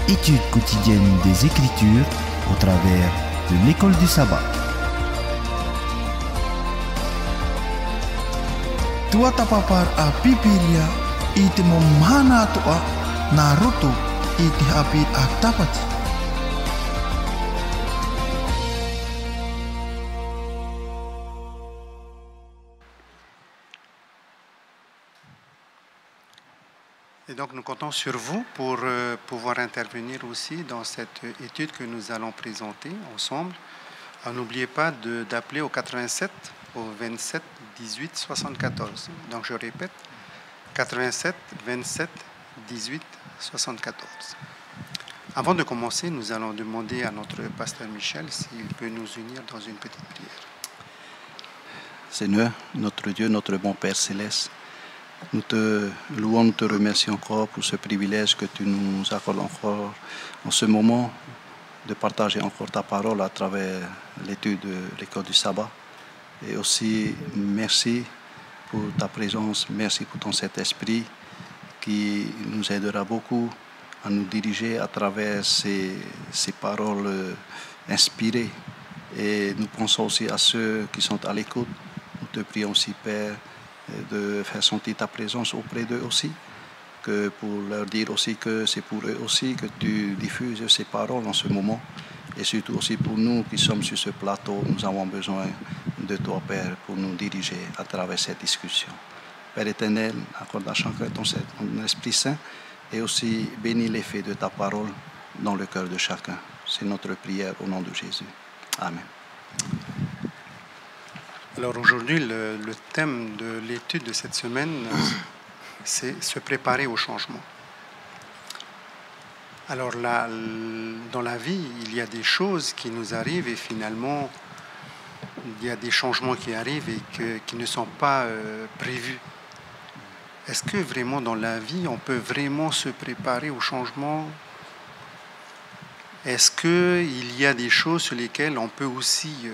étude quotidienne des Écritures au travers de l'école du sabbat. Tua tapapar a pipiria ite momana toa Naruto ite hapi a tapati. Et donc nous comptons sur vous pour pouvoir intervenir aussi dans cette étude que nous allons présenter ensemble. N'oubliez pas d'appeler au 87, au 27 18 74. Donc je répète, 87 27 18 74. Avant de commencer, nous allons demander à notre pasteur Michel s'il peut nous unir dans une petite prière. Seigneur, notre Dieu, notre bon Père Céleste, nous te louons, nous te remercions encore pour ce privilège que tu nous accordes encore en ce moment de partager encore ta parole à travers l'étude de l'école du sabbat. Et aussi, merci pour ta présence, merci pour ton Saint-Esprit qui nous aidera beaucoup à nous diriger à travers ces paroles inspirées. Et nous pensons aussi à ceux qui sont à l'écoute. Nous te prions aussi, Père, de faire sentir ta présence auprès d'eux aussi, que pour leur dire aussi que c'est pour eux aussi que tu diffuses ces paroles en ce moment. Et surtout aussi pour nous qui sommes sur ce plateau, nous avons besoin de toi, Père, pour nous diriger à travers cette discussion. Père éternel, accorde à chacun ton Esprit Saint et aussi bénis l'effet de ta parole dans le cœur de chacun. C'est notre prière au nom de Jésus. Amen. Alors aujourd'hui, le thème de l'étude de cette semaine, c'est se préparer au changement. Alors là, dans la vie, il y a des choses qui nous arrivent et finalement, il y a des changements qui arrivent et qui ne sont pas prévus. Est-ce que vraiment dans la vie, on peut vraiment se préparer au changement ? Est-ce qu'il y a des choses sur lesquelles on peut aussi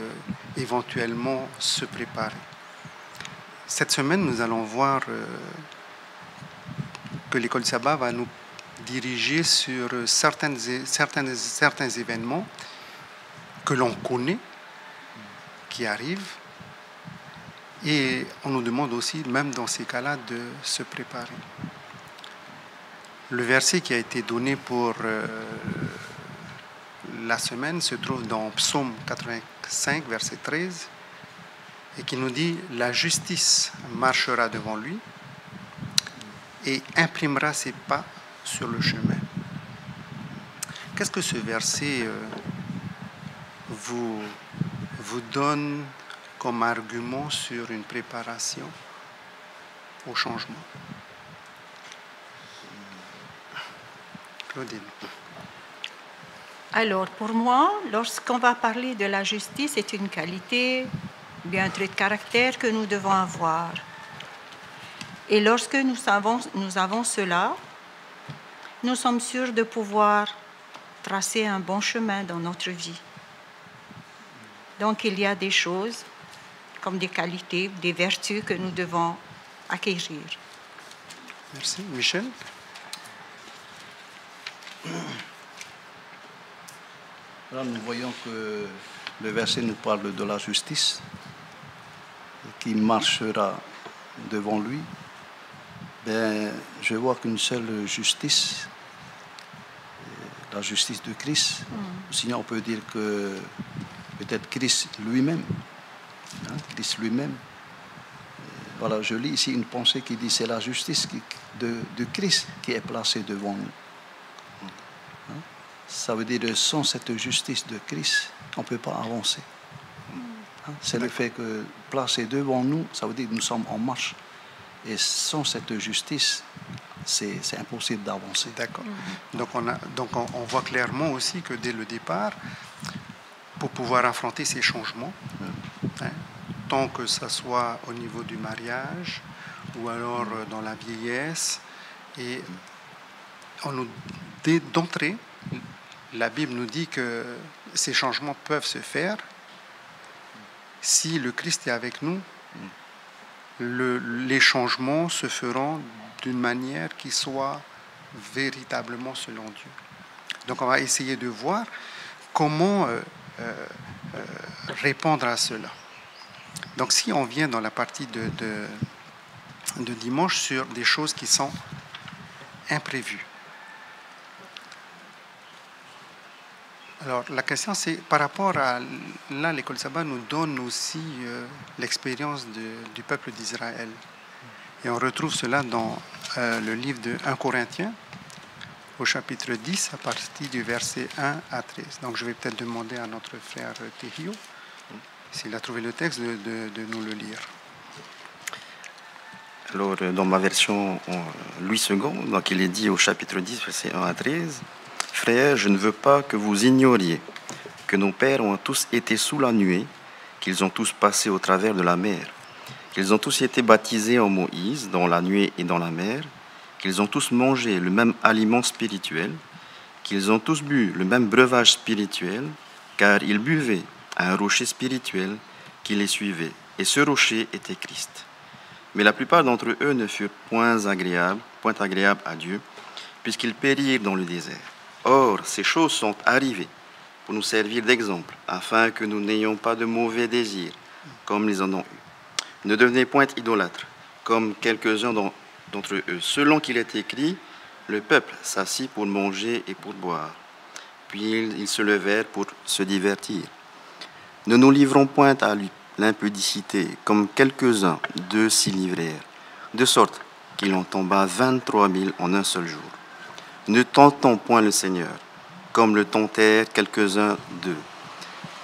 éventuellement se préparer ? Cette semaine, nous allons voir que l'école Sabbat va nous diriger sur certains événements que l'on connaît, qui arrivent, et on nous demande aussi, même dans ces cas-là, de se préparer. Le verset qui a été donné pour la semaine se trouve dans Psaume 85, verset 13, et qui nous dit « La justice marchera devant lui et imprimera ses pas sur le chemin. » Qu'est-ce que ce verset vous donne comme argument sur une préparation au changement? Claudine. Alors, pour moi, lorsqu'on va parler de la justice, c'est une qualité, bien un trait de caractère que nous devons avoir. Et lorsque nous avons cela, nous sommes sûrs de pouvoir tracer un bon chemin dans notre vie. Donc, il y a des choses comme des qualités, des vertus que nous devons acquérir. Merci. Michel? Là, nous voyons que le verset nous parle de la justice qui marchera devant lui. Ben, je vois qu'une seule justice, la justice de Christ. Sinon, on peut dire que peut-être Christ lui-même. Christ lui-même. Voilà, je lis ici une pensée qui dit c'est la justice de Christ qui est placée devant nous. Ça veut dire que sans cette justice de Christ, on ne peut pas avancer. C'est le fait que placé devant nous, ça veut dire que nous sommes en marche. Et sans cette justice, c'est impossible d'avancer. D'accord. Donc on voit clairement aussi que dès le départ, pour pouvoir affronter ces changements, tant que ce soit au niveau du mariage ou alors dans la vieillesse, et d'entrée, la Bible nous dit que ces changements peuvent se faire si le Christ est avec nous. Les changements se feront d'une manière qui soit véritablement selon Dieu. Donc on va essayer de voir comment répondre à cela. Donc si on vient dans la partie de dimanche sur des choses qui sont imprévues. Alors la question c'est par rapport à là l'école sabbat nous donne aussi l'expérience du peuple d'Israël. Et on retrouve cela dans le livre de 1 Corinthiens au chapitre 10 à partir du verset 1 à 13. Donc je vais peut-être demander à notre frère Tehio s'il a trouvé le texte de nous le lire. Alors, dans ma version Louis II, donc il est dit au chapitre 10, versets 1 à 13, « Frères, je ne veux pas que vous ignoriez que nos pères ont tous été sous la nuée, qu'ils ont tous passé au travers de la mer, qu'ils ont tous été baptisés en Moïse, dans la nuée et dans la mer, qu'ils ont tous mangé le même aliment spirituel, qu'ils ont tous bu le même breuvage spirituel, car ils buvaient à un rocher spirituel qui les suivait, et ce rocher était Christ. Mais la plupart d'entre eux ne furent point agréables à Dieu, puisqu'ils périrent dans le désert. Or, ces choses sont arrivées pour nous servir d'exemple, afin que nous n'ayons pas de mauvais désirs, comme ils en ont eu. Ne devenez point idolâtres, comme quelques-uns d'entre eux. Selon qu'il est écrit, le peuple s'assit pour manger et pour boire. Puis ils se levèrent pour se divertir. Ne nous livrons point à l'impudicité, comme quelques-uns d'eux s'y livrèrent, de sorte qu'il en tomba 23 000 en un seul jour. Ne tentons point le Seigneur, comme le tentèrent quelques-uns d'eux,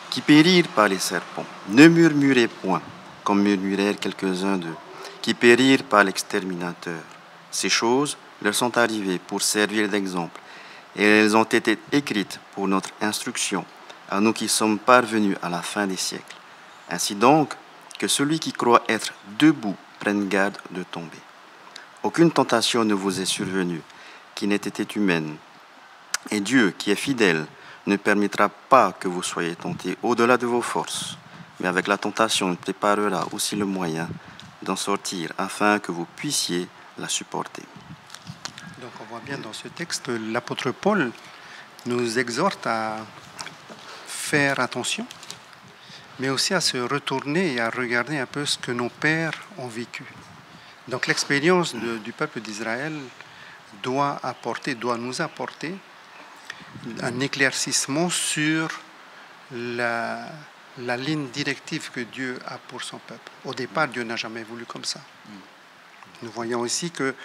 qui périrent par les serpents. Ne murmurez point, comme murmurèrent quelques-uns d'eux, qui périrent par l'exterminateur. Ces choses leur sont arrivées pour servir d'exemple, et elles ont été écrites pour notre instruction, à nous qui sommes parvenus à la fin des siècles. Ainsi donc, que celui qui croit être debout prenne garde de tomber. Aucune tentation ne vous est survenue qui n'ait été humaine, et Dieu, qui est fidèle, ne permettra pas que vous soyez tentés au-delà de vos forces, mais avec la tentation, il préparera aussi le moyen d'en sortir, afin que vous puissiez la supporter. Donc on voit bien dans ce texte, l'apôtre Paul nous exhorte à faire attention, mais aussi à se retourner et à regarder un peu ce que nos pères ont vécu. Donc l'expérience du peuple d'Israël doit nous apporter un éclaircissement sur la ligne directive que Dieu a pour son peuple. Au départ, Dieu n'a jamais voulu comme ça. Nous voyons aussi que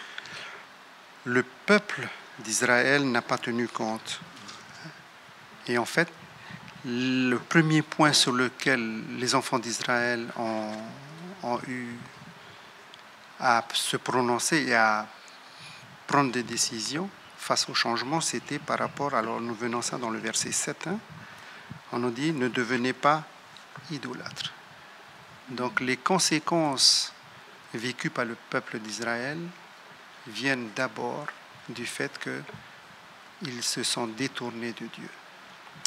le peuple d'Israël n'a pas tenu compte. Et en fait, le premier point sur lequel les enfants d'Israël ont eu à se prononcer et à prendre des décisions face au changement, c'était par rapport, alors nous venons ça dans le verset 7, on nous dit « Ne devenez pas idolâtres ». Donc les conséquences vécues par le peuple d'Israël viennent d'abord du fait qu'ils se sont détournés de Dieu.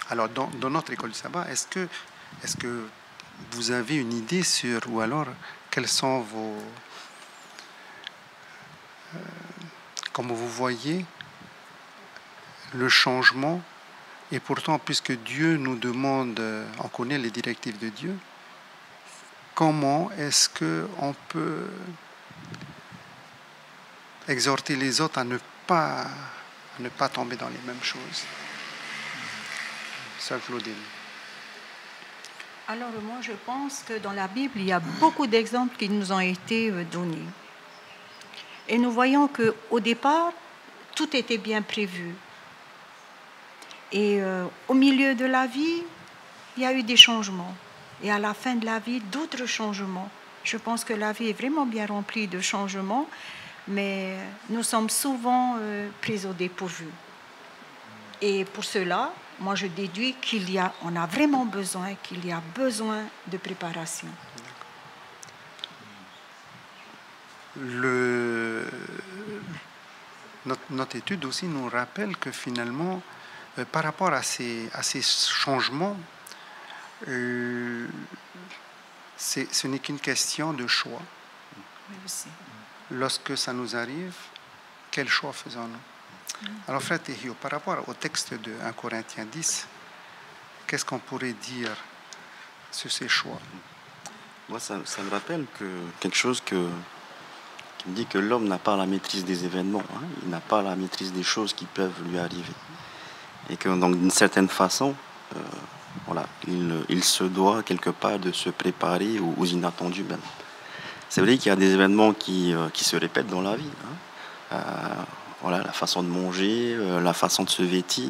Alors, dans notre école du sabbat, est-ce que vous avez une idée sur, ou alors, quels sont comment vous voyez le changement? Et pourtant, puisque Dieu nous demande, on connaît les directives de Dieu, comment est-ce qu'on peut exhorter les autres à ne pas tomber dans les mêmes choses? Sœur Claudine. Alors moi je pense que dans la Bible, il y a beaucoup d'exemples qui nous ont été donnés. Et nous voyons qu'au départ, tout était bien prévu. Et au milieu de la vie, il y a eu des changements. Et à la fin de la vie, d'autres changements. Je pense que la vie est vraiment bien remplie de changements, mais nous sommes souvent pris au dépourvu. Et pour cela, moi je déduis qu'on a vraiment besoin, qu'il y a besoin de préparation. Notre étude aussi nous rappelle que finalement, par rapport à ces changements, ce n'est qu'une question de choix. Oui, aussi. Lorsque ça nous arrive, quel choix faisons-nous? Alors, frère Tehio, par rapport au texte de 1 Corinthiens 10, qu'est-ce qu'on pourrait dire sur ces choix? Moi, ça me rappelle quelque chose qui me dit que l'homme n'a pas la maîtrise des événements, hein. Il n'a pas la maîtrise des choses qui peuvent lui arriver. Et que, donc, d'une certaine façon, il se doit quelque part de se préparer aux inattendus même. C'est vrai qu'il y a des événements qui se répètent dans la vie, hein. La façon de manger, la façon de se vêtir.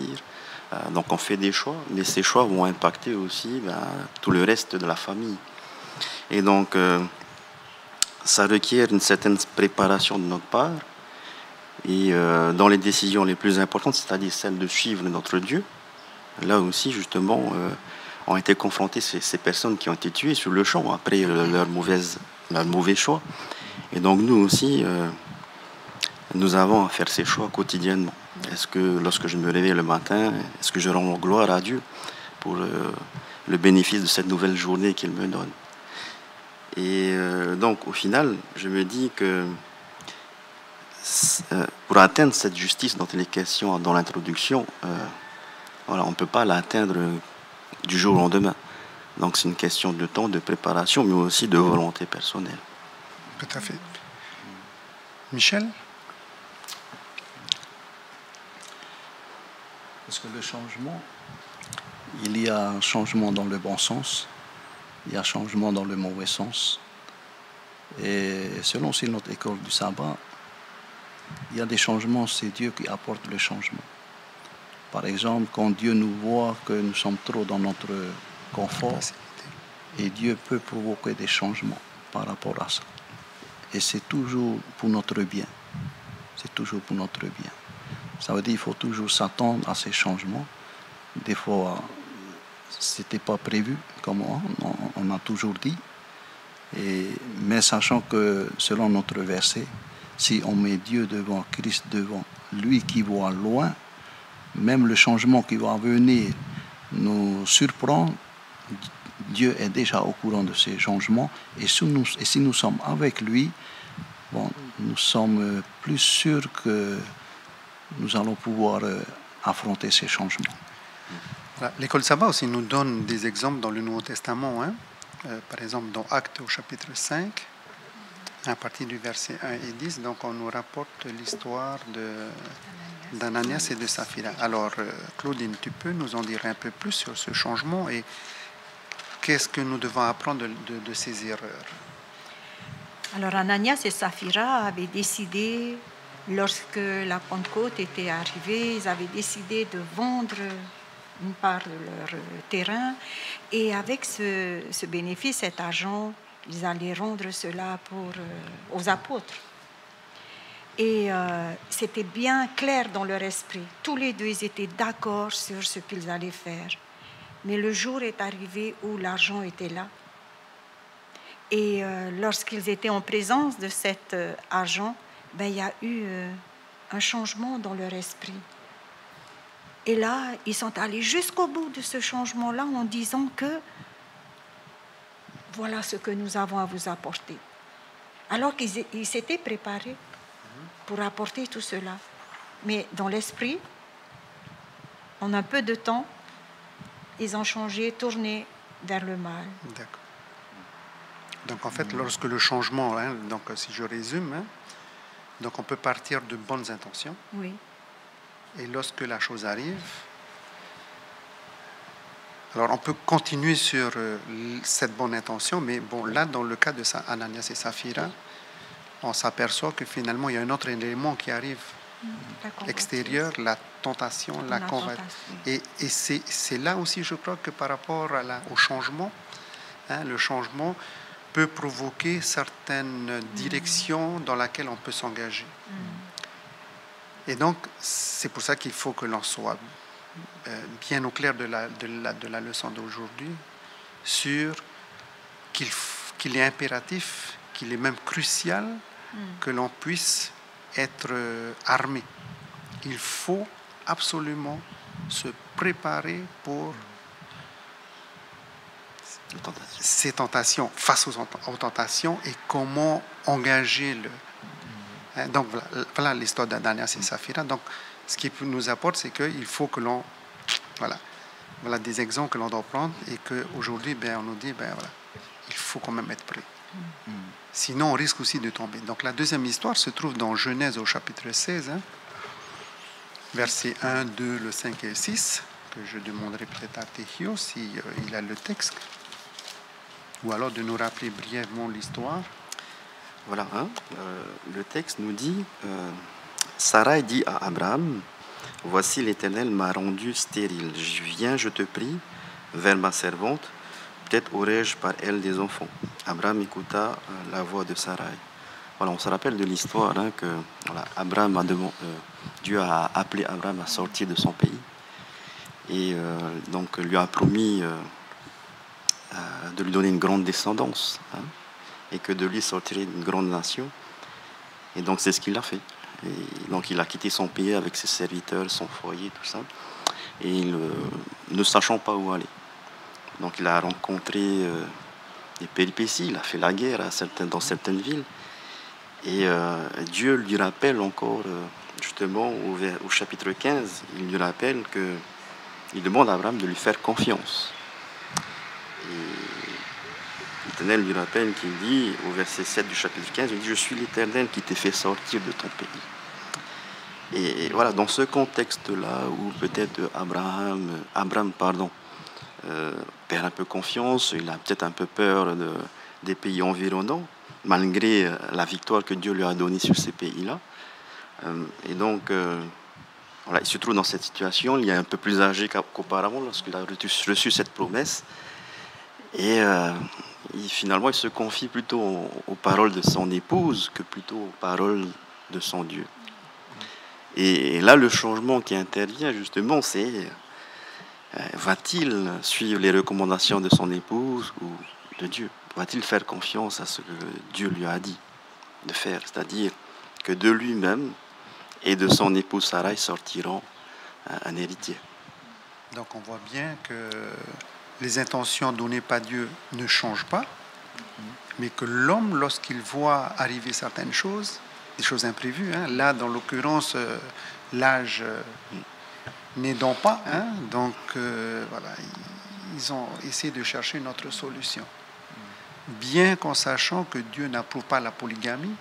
Donc on fait des choix, mais ces choix vont impacter aussi tout le reste de la famille. Et donc ça requiert une certaine préparation de notre part. Et dans les décisions les plus importantes, c'est-à-dire celle de suivre notre Dieu, là aussi justement ont été confrontées ces personnes qui ont été tuées sur le champ après leur mauvais choix. Et donc nous aussi, nous avons à faire ces choix quotidiennement. Est-ce que lorsque je me réveille le matin, est-ce que je rends gloire à Dieu pour le bénéfice de cette nouvelle journée qu'il me donne? Et donc au final, je me dis que pour atteindre cette justice dont il est question dans l'introduction, on ne peut pas l'atteindre du jour au lendemain. Donc c'est une question de temps, de préparation, mais aussi de volonté personnelle. Tout à fait. Michel? Parce que le changement, il y a un changement dans le bon sens, il y a un changement dans le mauvais sens. Et selon aussi notre école du sabbat, il y a des changements, c'est Dieu qui apporte le changement. Par exemple, quand Dieu nous voit que nous sommes trop dans notre confort, et Dieu peut provoquer des changements par rapport à ça. Et c'est toujours pour notre bien. C'est toujours pour notre bien. Ça veut dire qu'il faut toujours s'attendre à ces changements. Des fois, ce n'était pas prévu, comme on a toujours dit. Mais sachant que, selon notre verset, si on met Dieu devant, Christ devant, lui qui voit loin, même le changement qui va venir nous surprend, Dieu est déjà au courant de ces changements. Et si nous sommes avec lui, nous sommes plus sûrs que nous allons pouvoir affronter ces changements. L'école Sabbat aussi nous donne des exemples dans le Nouveau Testament. Par exemple, dans Actes au chapitre 5, à partir du verset 1 et 10, donc on nous rapporte l'histoire d'Ananias et de Saphira. Alors, Claudine, tu peux nous en dire un peu plus sur ce changement et qu'est-ce que nous devons apprendre de ces erreurs? Alors, Ananias et Saphira avaient décidé, lorsque la Pentecôte était arrivée, ils avaient décidé de vendre une part de leur terrain et avec ce bénéfice, cet argent, ils allaient rendre cela aux apôtres. Et c'était bien clair dans leur esprit. Tous les deux, ils étaient d'accord sur ce qu'ils allaient faire. Mais le jour est arrivé où l'argent était là. Et lorsqu'ils étaient en présence de cet argent, il y a eu un changement dans leur esprit. Et là, ils sont allés jusqu'au bout de ce changement-là en disant que voilà ce que nous avons à vous apporter. Alors qu'ils s'étaient préparés pour apporter tout cela. Mais dans l'esprit, en un peu de temps, ils ont changé, tourné vers le mal. D'accord. Donc en fait, lorsque le changement, donc si je résume, donc on peut partir de bonnes intentions. Oui. Et lorsque la chose arrive, alors on peut continuer sur cette bonne intention, mais bon, là, dans le cas de Ananias et Saphira, on s'aperçoit que finalement, il y a un autre élément qui arrive extérieur, la tentation, la conversion. Et c'est là aussi, je crois, que par rapport au changement, le changement peut provoquer certaines directions dans lesquelles on peut s'engager. Et donc, c'est pour ça qu'il faut que l'on soit bien au clair de la leçon d'aujourd'hui sur qu'il est impératif, qu'il est même crucial que l'on puisse être armé. Il faut absolument se préparer pour ces tentations, face aux tentations et comment engager donc voilà l'histoire d'Ananias et Saphira. Donc ce qui nous apporte, c'est qu'il faut que l'on... Voilà des exemples que l'on doit prendre et qu'aujourd'hui, on nous dit, il faut quand même être prêt. Sinon, on risque aussi de tomber. Donc la deuxième histoire se trouve dans Genèse au chapitre 16, versets 1, 2, le 5 et 6, que je demanderai peut-être à Tehio s'il a le texte, ou alors de nous rappeler brièvement l'histoire. Voilà, le texte nous dit, Sarai dit à Abraham, « Voici l'Éternel m'a rendu stérile. Viens, je te prie, vers ma servante. Peut-être aurais-je par elle des enfants. » Abraham écouta la voix de Sarai. Voilà, on se rappelle de l'histoire que Dieu a appelé Abraham à sortir de son pays et donc lui a promis de lui donner une grande descendance et que de lui sortirait une grande nation. Et donc c'est ce qu'il a fait. Et donc il a quitté son pays avec ses serviteurs, son foyer, tout ça, et ne sachant pas où aller. Donc il a rencontré des péripéties, il a fait la guerre dans certaines villes. Et Dieu lui rappelle encore, justement au chapitre 15, il lui rappelle il demande à Abraham de lui faire confiance. Et l'Éternel lui rappelle qu'il dit, au verset 7 du chapitre 15, il dit « Je suis l'Éternel qui t'ai fait sortir de ton pays ». Et voilà, dans ce contexte-là, où peut-être Abraham perd un peu confiance, il a peut-être un peu peur des pays environnants, malgré la victoire que Dieu lui a donnée sur ces pays-là. Et donc, il se trouve dans cette situation, il est un peu plus âgé qu'auparavant lorsqu'il a reçu cette promesse. Et finalement, il se confie plutôt aux paroles de son épouse que plutôt aux paroles de son Dieu. Et là, le changement qui intervient, justement, c'est va-t-il suivre les recommandations de son épouse ou de Dieu? Va-t-il faire confiance à ce que Dieu lui a dit de faire? C'est-à-dire que de lui-même et de son épouse Sarai sortiront un héritier. Donc on voit bien que les intentions données par Dieu ne changent pas, mais que l'homme, lorsqu'il voit arriver certaines choses, des choses imprévues, là dans l'occurrence l'âge n'aidant pas, donc ils ont essayé de chercher une autre solution. Bien qu'en sachant que Dieu n'approuve pas la polygamie,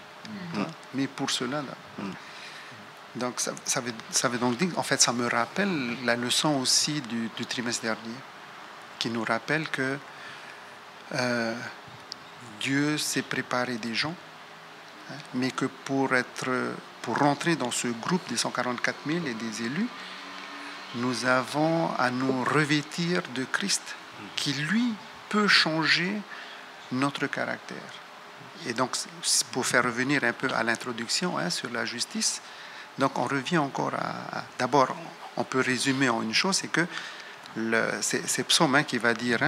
mais pour cela, là. Donc ça veut donc dire, en fait, ça me rappelle la leçon aussi du trimestre dernier, qui nous rappelle que Dieu s'est préparé des gens, mais que pour rentrer dans ce groupe des 144 000 et des élus, nous avons à nous revêtir de Christ, qui lui peut changer notre caractère. Et donc, pour faire revenir un peu à l'introduction sur la justice, donc on revient encore d'abord, on peut résumer en une chose, c'est que c'est Psaume qui va dire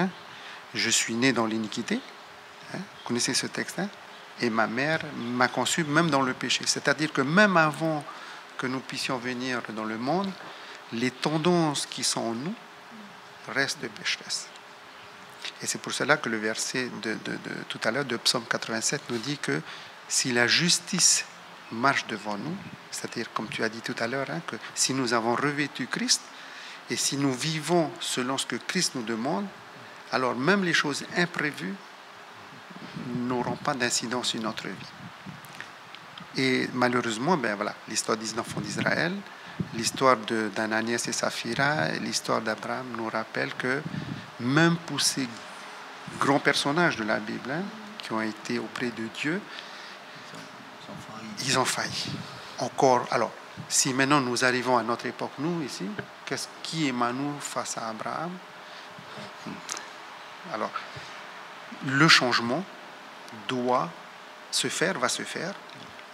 je suis né dans l'iniquité. Vous connaissez ce texte, et ma mère m'a conçu même dans le péché. C'est-à-dire que même avant que nous puissions venir dans le monde, les tendances qui sont en nous restent de pécheresse. Et c'est pour cela que le verset de tout à l'heure de Psaume 87 nous dit que si la justice marche devant nous, c'est-à-dire comme tu as dit tout à l'heure, que si nous avons revêtu Christ et si nous vivons selon ce que Christ nous demande, alors même les choses imprévues n'auront pas d'incidence sur notre vie. Et malheureusement, l'histoire des enfants d'Israël, l'histoire d'Ananias et Saphira, l'histoire d'Abraham nous rappelle que même pour ces grands personnages de la Bible qui ont été auprès de Dieu, ils ont failli. Encore, alors, si maintenant nous arrivons à notre époque, nous ici, qui est nous face à Abraham? Alors, le changement va se faire,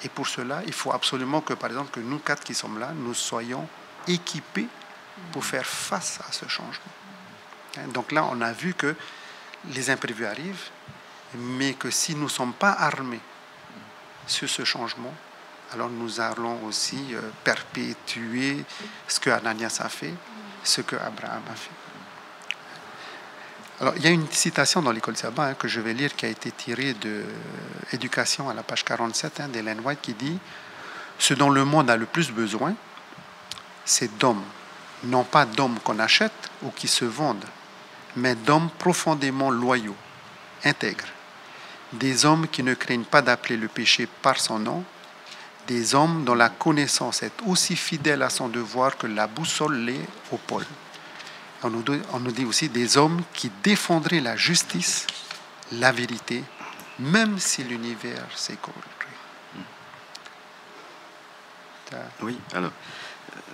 et pour cela, il faut absolument que, par exemple, que nous quatre qui sommes là, nous soyons équipés pour faire face à ce changement. Donc là, on a vu que les imprévus arrivent, mais que si nous ne sommes pas armés sur ce changement, alors nous allons aussi perpétuer ce que Ananias a fait, ce que Abraham a fait. Alors, il y a une citation dans l'école sabbat que je vais lire qui a été tirée de Éducation à la page 47 d'Ellen White qui dit « Ce dont le monde a le plus besoin, c'est d'hommes, non pas d'hommes qu'on achète ou qui se vendent, mais d'hommes profondément loyaux, intègres, des hommes qui ne craignent pas d'appeler le péché par son nom, des hommes dont la connaissance est aussi fidèle à son devoir que la boussole l'est au pôle. On nous dit aussi des hommes qui défendraient la justice, la vérité, même si l'univers s'écroulerait. Oui, alors,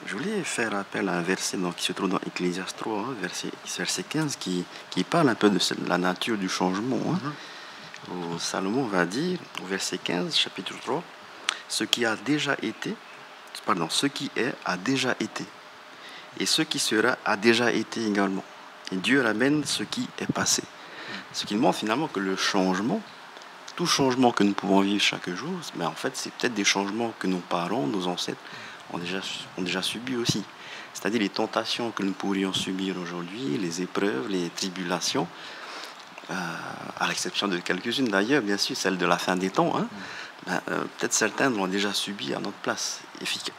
je voulais faire appel à un verset qui se trouve dans Ecclésiaste 3, hein, verset 15, qui parle un peu de la nature du changement. Hein. Où Salomon va dire, au verset 15, chapitre 3, ce qui est a déjà été, et ce qui sera a déjà été également. Et Dieu ramène ce qui est passé. Ce qui montre finalement que le changement, tout changement que nous pouvons vivre chaque jour, mais en fait, c'est peut-être des changements que nos parents, nos ancêtres ont déjà subis aussi. C'est-à-dire les tentations que nous pourrions subir aujourd'hui, les épreuves, les tribulations, à l'exception de quelques-unes d'ailleurs, bien sûr, celle de la fin des temps, hein, peut-être certains l'ont déjà subi à notre place.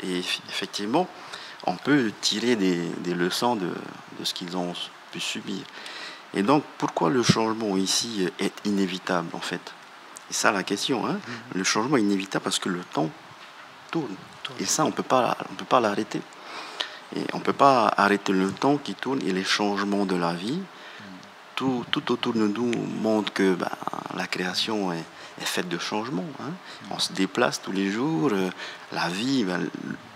Et effectivement, on peut tirer des leçons de ce qu'ils ont pu subir. Et donc, pourquoi le changement ici est inévitable, en fait? C'est ça la question. Hein? Le changement est inévitable parce que le temps tourne. Et ça, on ne peut pas l'arrêter. Et on ne peut pas arrêter le temps qui tourne et les changements de la vie. Tout autour de nous montre que la création est faite de changements. Hein? On se déplace tous les jours. La vie,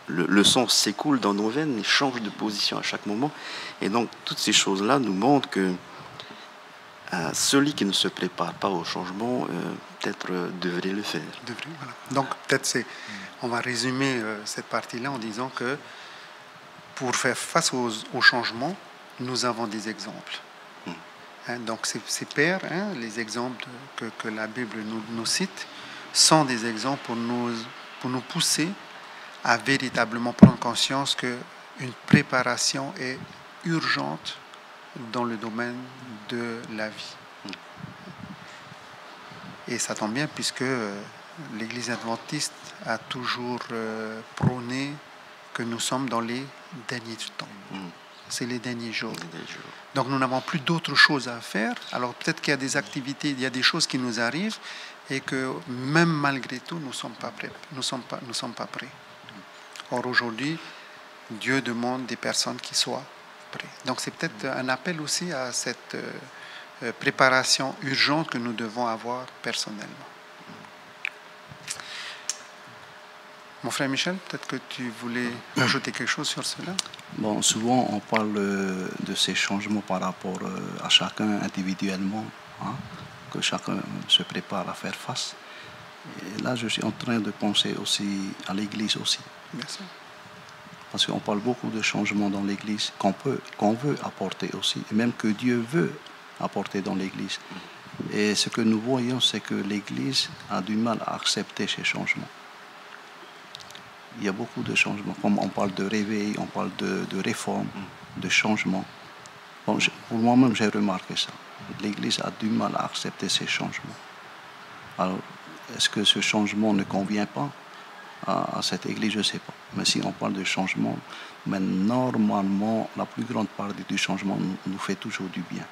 le sang s'écoule dans nos veines et change de position à chaque moment. Et donc, toutes ces choses-là nous montrent que celui qui ne se prépare pas au changement, peut-être devrait le faire. Voilà. Donc, peut-être on va résumer cette partie-là en disant que pour faire face au changement, nous avons des exemples. Hein, donc, ces pères, hein, les exemples que la Bible nous cite, sont des exemples pour nous pousser à véritablement prendre conscience qu'une préparation est urgente dans le domaine de la vie. Et ça tombe bien puisque l'Église adventiste a toujours prôné que nous sommes dans les derniers temps. C'est les derniers jours. Donc nous n'avons plus d'autres choses à faire. Alors peut-être qu'il y a des activités, il y a des choses qui nous arrivent et que même malgré tout, nous ne sommes pas prêts. Nous sommes pas prêts. Or aujourd'hui, Dieu demande des personnes qui soient prêtes. Donc c'est peut-être un appel aussi à cette préparation urgente que nous devons avoir personnellement. Mon frère Michel, peut-être que tu voulais ajouter quelque chose sur cela? Bon, souvent on parle de ces changements par rapport à chacun individuellement, hein, que chacun se prépare à faire face. Et là, je suis en train de penser aussi à l'Église aussi. Merci. Parce qu'on parle beaucoup de changements dans l'Église qu'on veut apporter aussi, et même que Dieu veut apporter dans l'Église. Et ce que nous voyons, c'est que l'Église a du mal à accepter ces changements. Il y a beaucoup de changements. Comme on parle de réveil, on parle de réforme, de changement. Bon, pour moi-même, j'ai remarqué ça. L'Église a du mal à accepter ces changements. Alors, est-ce que ce changement ne convient pas à cette Église? Je ne sais pas. Mais si on parle de changement, mais normalement, la plus grande partie du changement nous fait toujours du bien.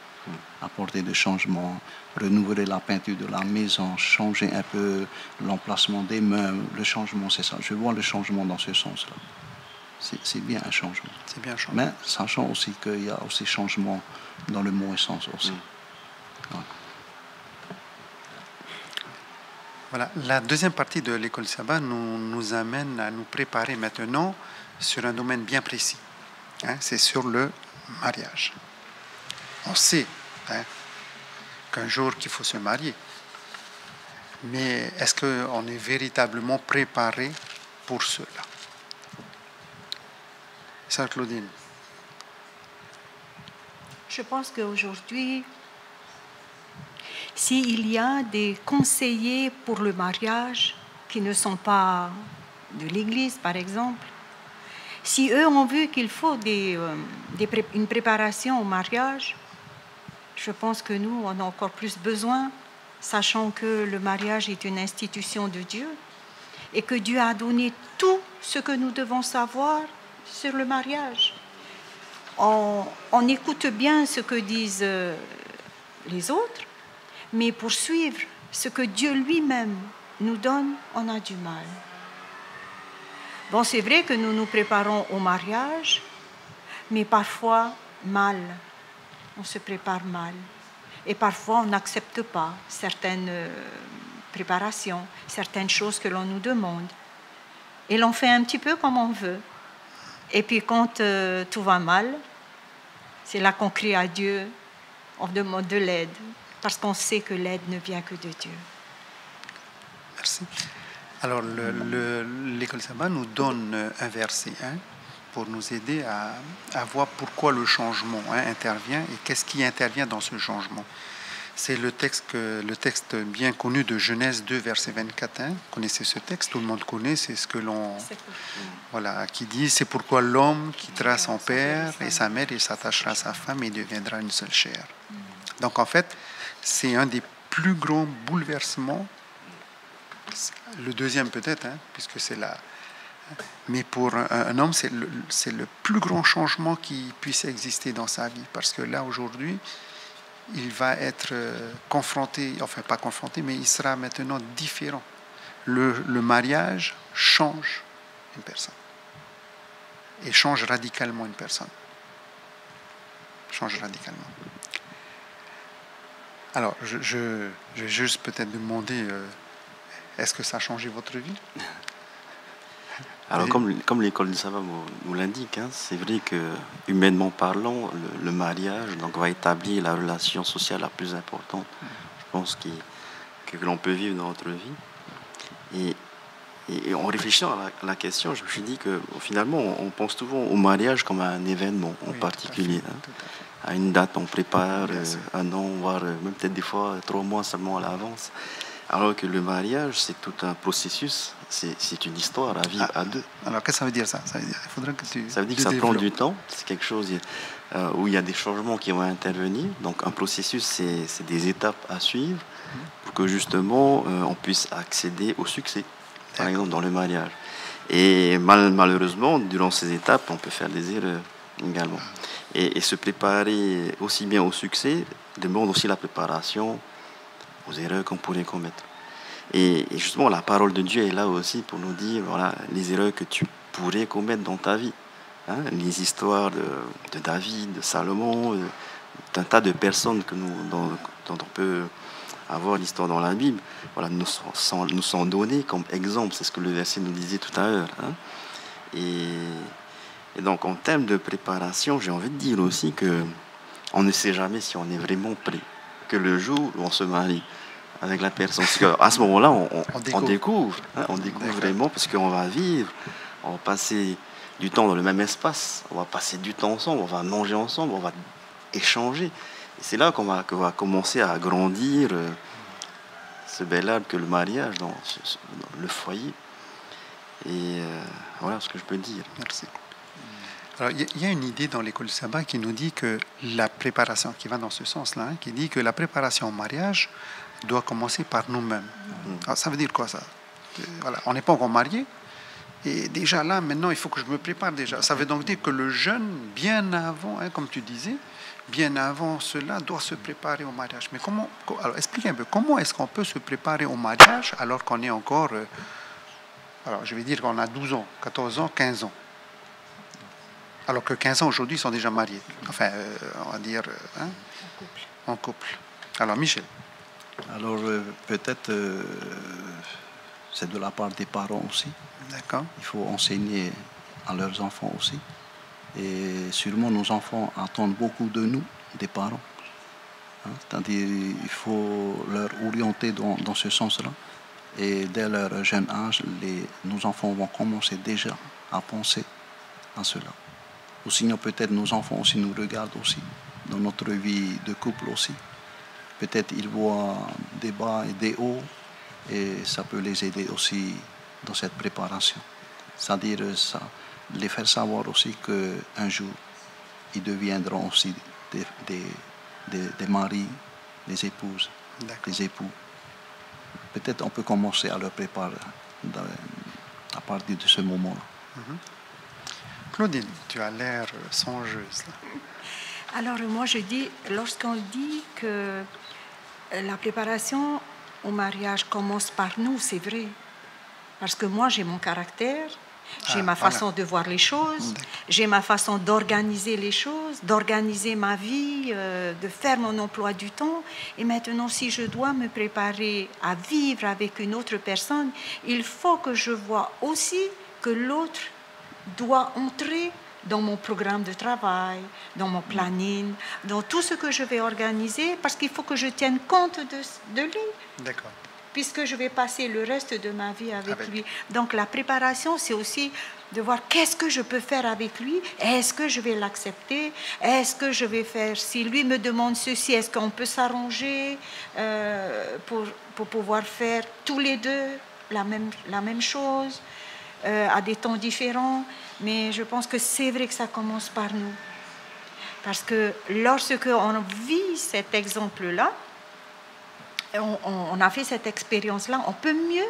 Apporter des changements, renouveler la peinture de la maison, changer un peu l'emplacement des meubles. Le changement, c'est ça. Je vois le changement dans ce sens-là. C'est bien un changement. C'est bien un changement. Mais sachant aussi qu'il y a aussi changement dans le mauvais sens aussi. Ouais. Voilà. La deuxième partie de l'école sabbat nous amène à nous préparer maintenant sur un domaine bien précis. Hein, c'est sur le mariage. On sait qu'un jour qu'il faut se marier. Mais est-ce qu'on est véritablement préparé pour cela? Sœur Claudine. Je pense qu'aujourd'hui, s'il y a des conseillers pour le mariage qui ne sont pas de l'Église, par exemple, si eux ont vu qu'il faut une préparation au mariage, je pense que nous, on a encore plus besoin, sachant que le mariage est une institution de Dieu et que Dieu a donné tout ce que nous devons savoir sur le mariage. On écoute bien ce que disent les autres, mais pour suivre ce que Dieu lui-même nous donne, on a du mal. Bon, c'est vrai que nous nous préparons au mariage, mais parfois mal. On se prépare mal. Et parfois, on n'accepte pas certaines préparations, certaines choses que l'on nous demande. Et l'on fait un petit peu comme on veut. Et puis quand tout va mal, c'est là qu'on crie à Dieu, on demande de l'aide, parce qu'on sait que l'aide ne vient que de Dieu. Merci. Alors, l'école Sabbat nous donne un verset pour nous aider à voir pourquoi le changement intervient et qu'est-ce qui intervient dans ce changement. C'est le texte bien connu de Genèse 2, verset 24. Vous connaissez ce texte, tout le monde connaît, c'est ce que l'on... Voilà, qui dit, c'est pourquoi l'homme quittera son père et sa mère, il s'attachera à sa femme et deviendra une seule chair. Donc en fait, c'est un des plus grands bouleversements, le deuxième peut-être, puisque c'est là. Mais pour un homme, c'est le plus grand changement qui puisse exister dans sa vie, parce que là, aujourd'hui, il va être confronté, enfin pas confronté, mais il sera maintenant différent. Le mariage change une personne. Et change radicalement une personne. Change radicalement. Alors, je vais juste peut-être demander, est-ce que ça a changé votre vie? Alors, comme l'école du sabbat nous l'indique, c'est vrai que, humainement parlant, le mariage donc, va établir la relation sociale la plus importante, je pense, que l'on peut vivre dans notre vie. Et en réfléchissant à la question, je me suis dit que finalement, on pense souvent au mariage comme à un événement en particulier. À une date, on prépare un an, voire même peut-être des fois 3 mois seulement à l'avance. Alors que le mariage, c'est tout un processus, c'est une histoire à vivre à deux. Alors, qu'est-ce que ça veut dire ça? Ça veut dire que ça prend du temps, c'est quelque chose où il y a des changements qui vont intervenir. Donc un processus, c'est des étapes à suivre pour que justement on puisse accéder au succès, par exemple dans le mariage. Et malheureusement, durant ces étapes, on peut faire des erreurs également. Et se préparer aussi bien au succès demande aussi la préparation aux erreurs qu'on pourrait commettre. Et justement, la parole de Dieu est là aussi pour nous dire, voilà, les erreurs que tu pourrais commettre dans ta vie. Les histoires de David, de Salomon, d'un tas de personnes dont on peut avoir l'histoire dans la Bible, voilà, nous sont donnés comme exemple. C'est ce que le verset nous disait tout à l'heure. Et donc, en termes de préparation, j'ai envie de dire aussi que on ne sait jamais si on est vraiment prêt. Que le jour où on se marie avec la personne, parce qu'à ce moment-là, on découvre vraiment, parce qu'on va vivre, on va passer du temps dans le même espace, on va passer du temps ensemble, on va manger ensemble, on va échanger. Et c'est là qu'on va commencer à grandir ce bel arbre que le mariage dans le foyer. Et voilà ce que je peux dire. Merci. Alors, il y a une idée dans l'école du sabbat qui nous dit que la préparation, qui va dans ce sens-là, qui dit que la préparation au mariage doit commencer par nous-mêmes. Alors, ça veut dire quoi ça? Voilà, on n'est pas encore marié, et déjà là, maintenant, il faut que je me prépare déjà. Ça veut donc dire que le jeune, bien avant, comme tu disais, bien avant cela, doit se préparer au mariage. Mais comment? Alors, expliquez un peu, comment est-ce qu'on peut se préparer au mariage alors qu'on est encore... alors, je vais dire qu'on a 12 ans, 14 ans, 15 ans. Alors que 15 ans aujourd'hui, ils sont déjà mariés. Enfin, on va dire en couple. Alors, Michel. Alors, peut-être, c'est de la part des parents aussi. D'accord. Il faut enseigner à leurs enfants aussi. Et sûrement, nos enfants attendent beaucoup de nous, des parents. C'est-à-dire, il faut leur orienter dans ce sens-là. Et dès leur jeune âge, nos enfants vont commencer déjà à penser à cela. Ou sinon, peut-être nos enfants aussi nous regardent aussi, dans notre vie de couple aussi. Peut-être ils voient des bas et des hauts, et ça peut les aider aussi dans cette préparation. C'est-à-dire les faire savoir aussi qu'un jour, ils deviendront aussi des maris, des épouses, des époux. Peut-être on peut commencer à leur préparer à partir de ce moment-là. Claudine, tu as l'air songeuse. Là. Alors moi je dis, lorsqu'on dit que la préparation au mariage commence par nous, c'est vrai. Parce que moi j'ai mon caractère, j'ai ma façon de voir les choses, j'ai ma façon d'organiser les choses, d'organiser ma vie, de faire mon emploi du temps. Et maintenant, si je dois me préparer à vivre avec une autre personne, il faut que je vois aussi que l'autre doit entrer dans mon programme de travail, dans mon planning, dans tout ce que je vais organiser, parce qu'il faut que je tienne compte de lui. D'accord. Puisque je vais passer le reste de ma vie avec lui. Donc la préparation, c'est aussi de voir qu'est-ce que je peux faire avec lui, est-ce que je vais l'accepter, est-ce que je vais faire, si lui me demande ceci, est-ce qu'on peut s'arranger pour pouvoir faire tous les deux la même chose, à des temps différents. Mais je pense que c'est vrai que ça commence par nous. Parce que lorsque on vit cet exemple-là, on a fait cette expérience-là, on peut mieux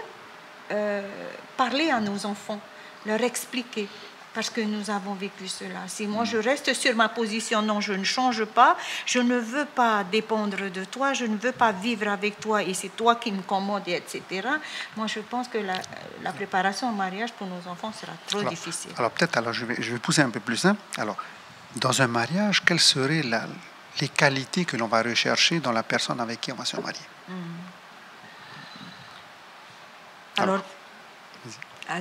parler à nos enfants, leur expliquer, parce que nous avons vécu cela. Si moi je reste sur ma position, non, je ne change pas, je ne veux pas dépendre de toi, je ne veux pas vivre avec toi et c'est toi qui me commandes, etc. Moi je pense que la préparation au mariage pour nos enfants sera trop difficile. Alors peut-être, je vais pousser un peu plus simple. Alors, dans un mariage, quelles seraient les qualités que l'on va rechercher dans la personne avec qui on va se marier? Alors,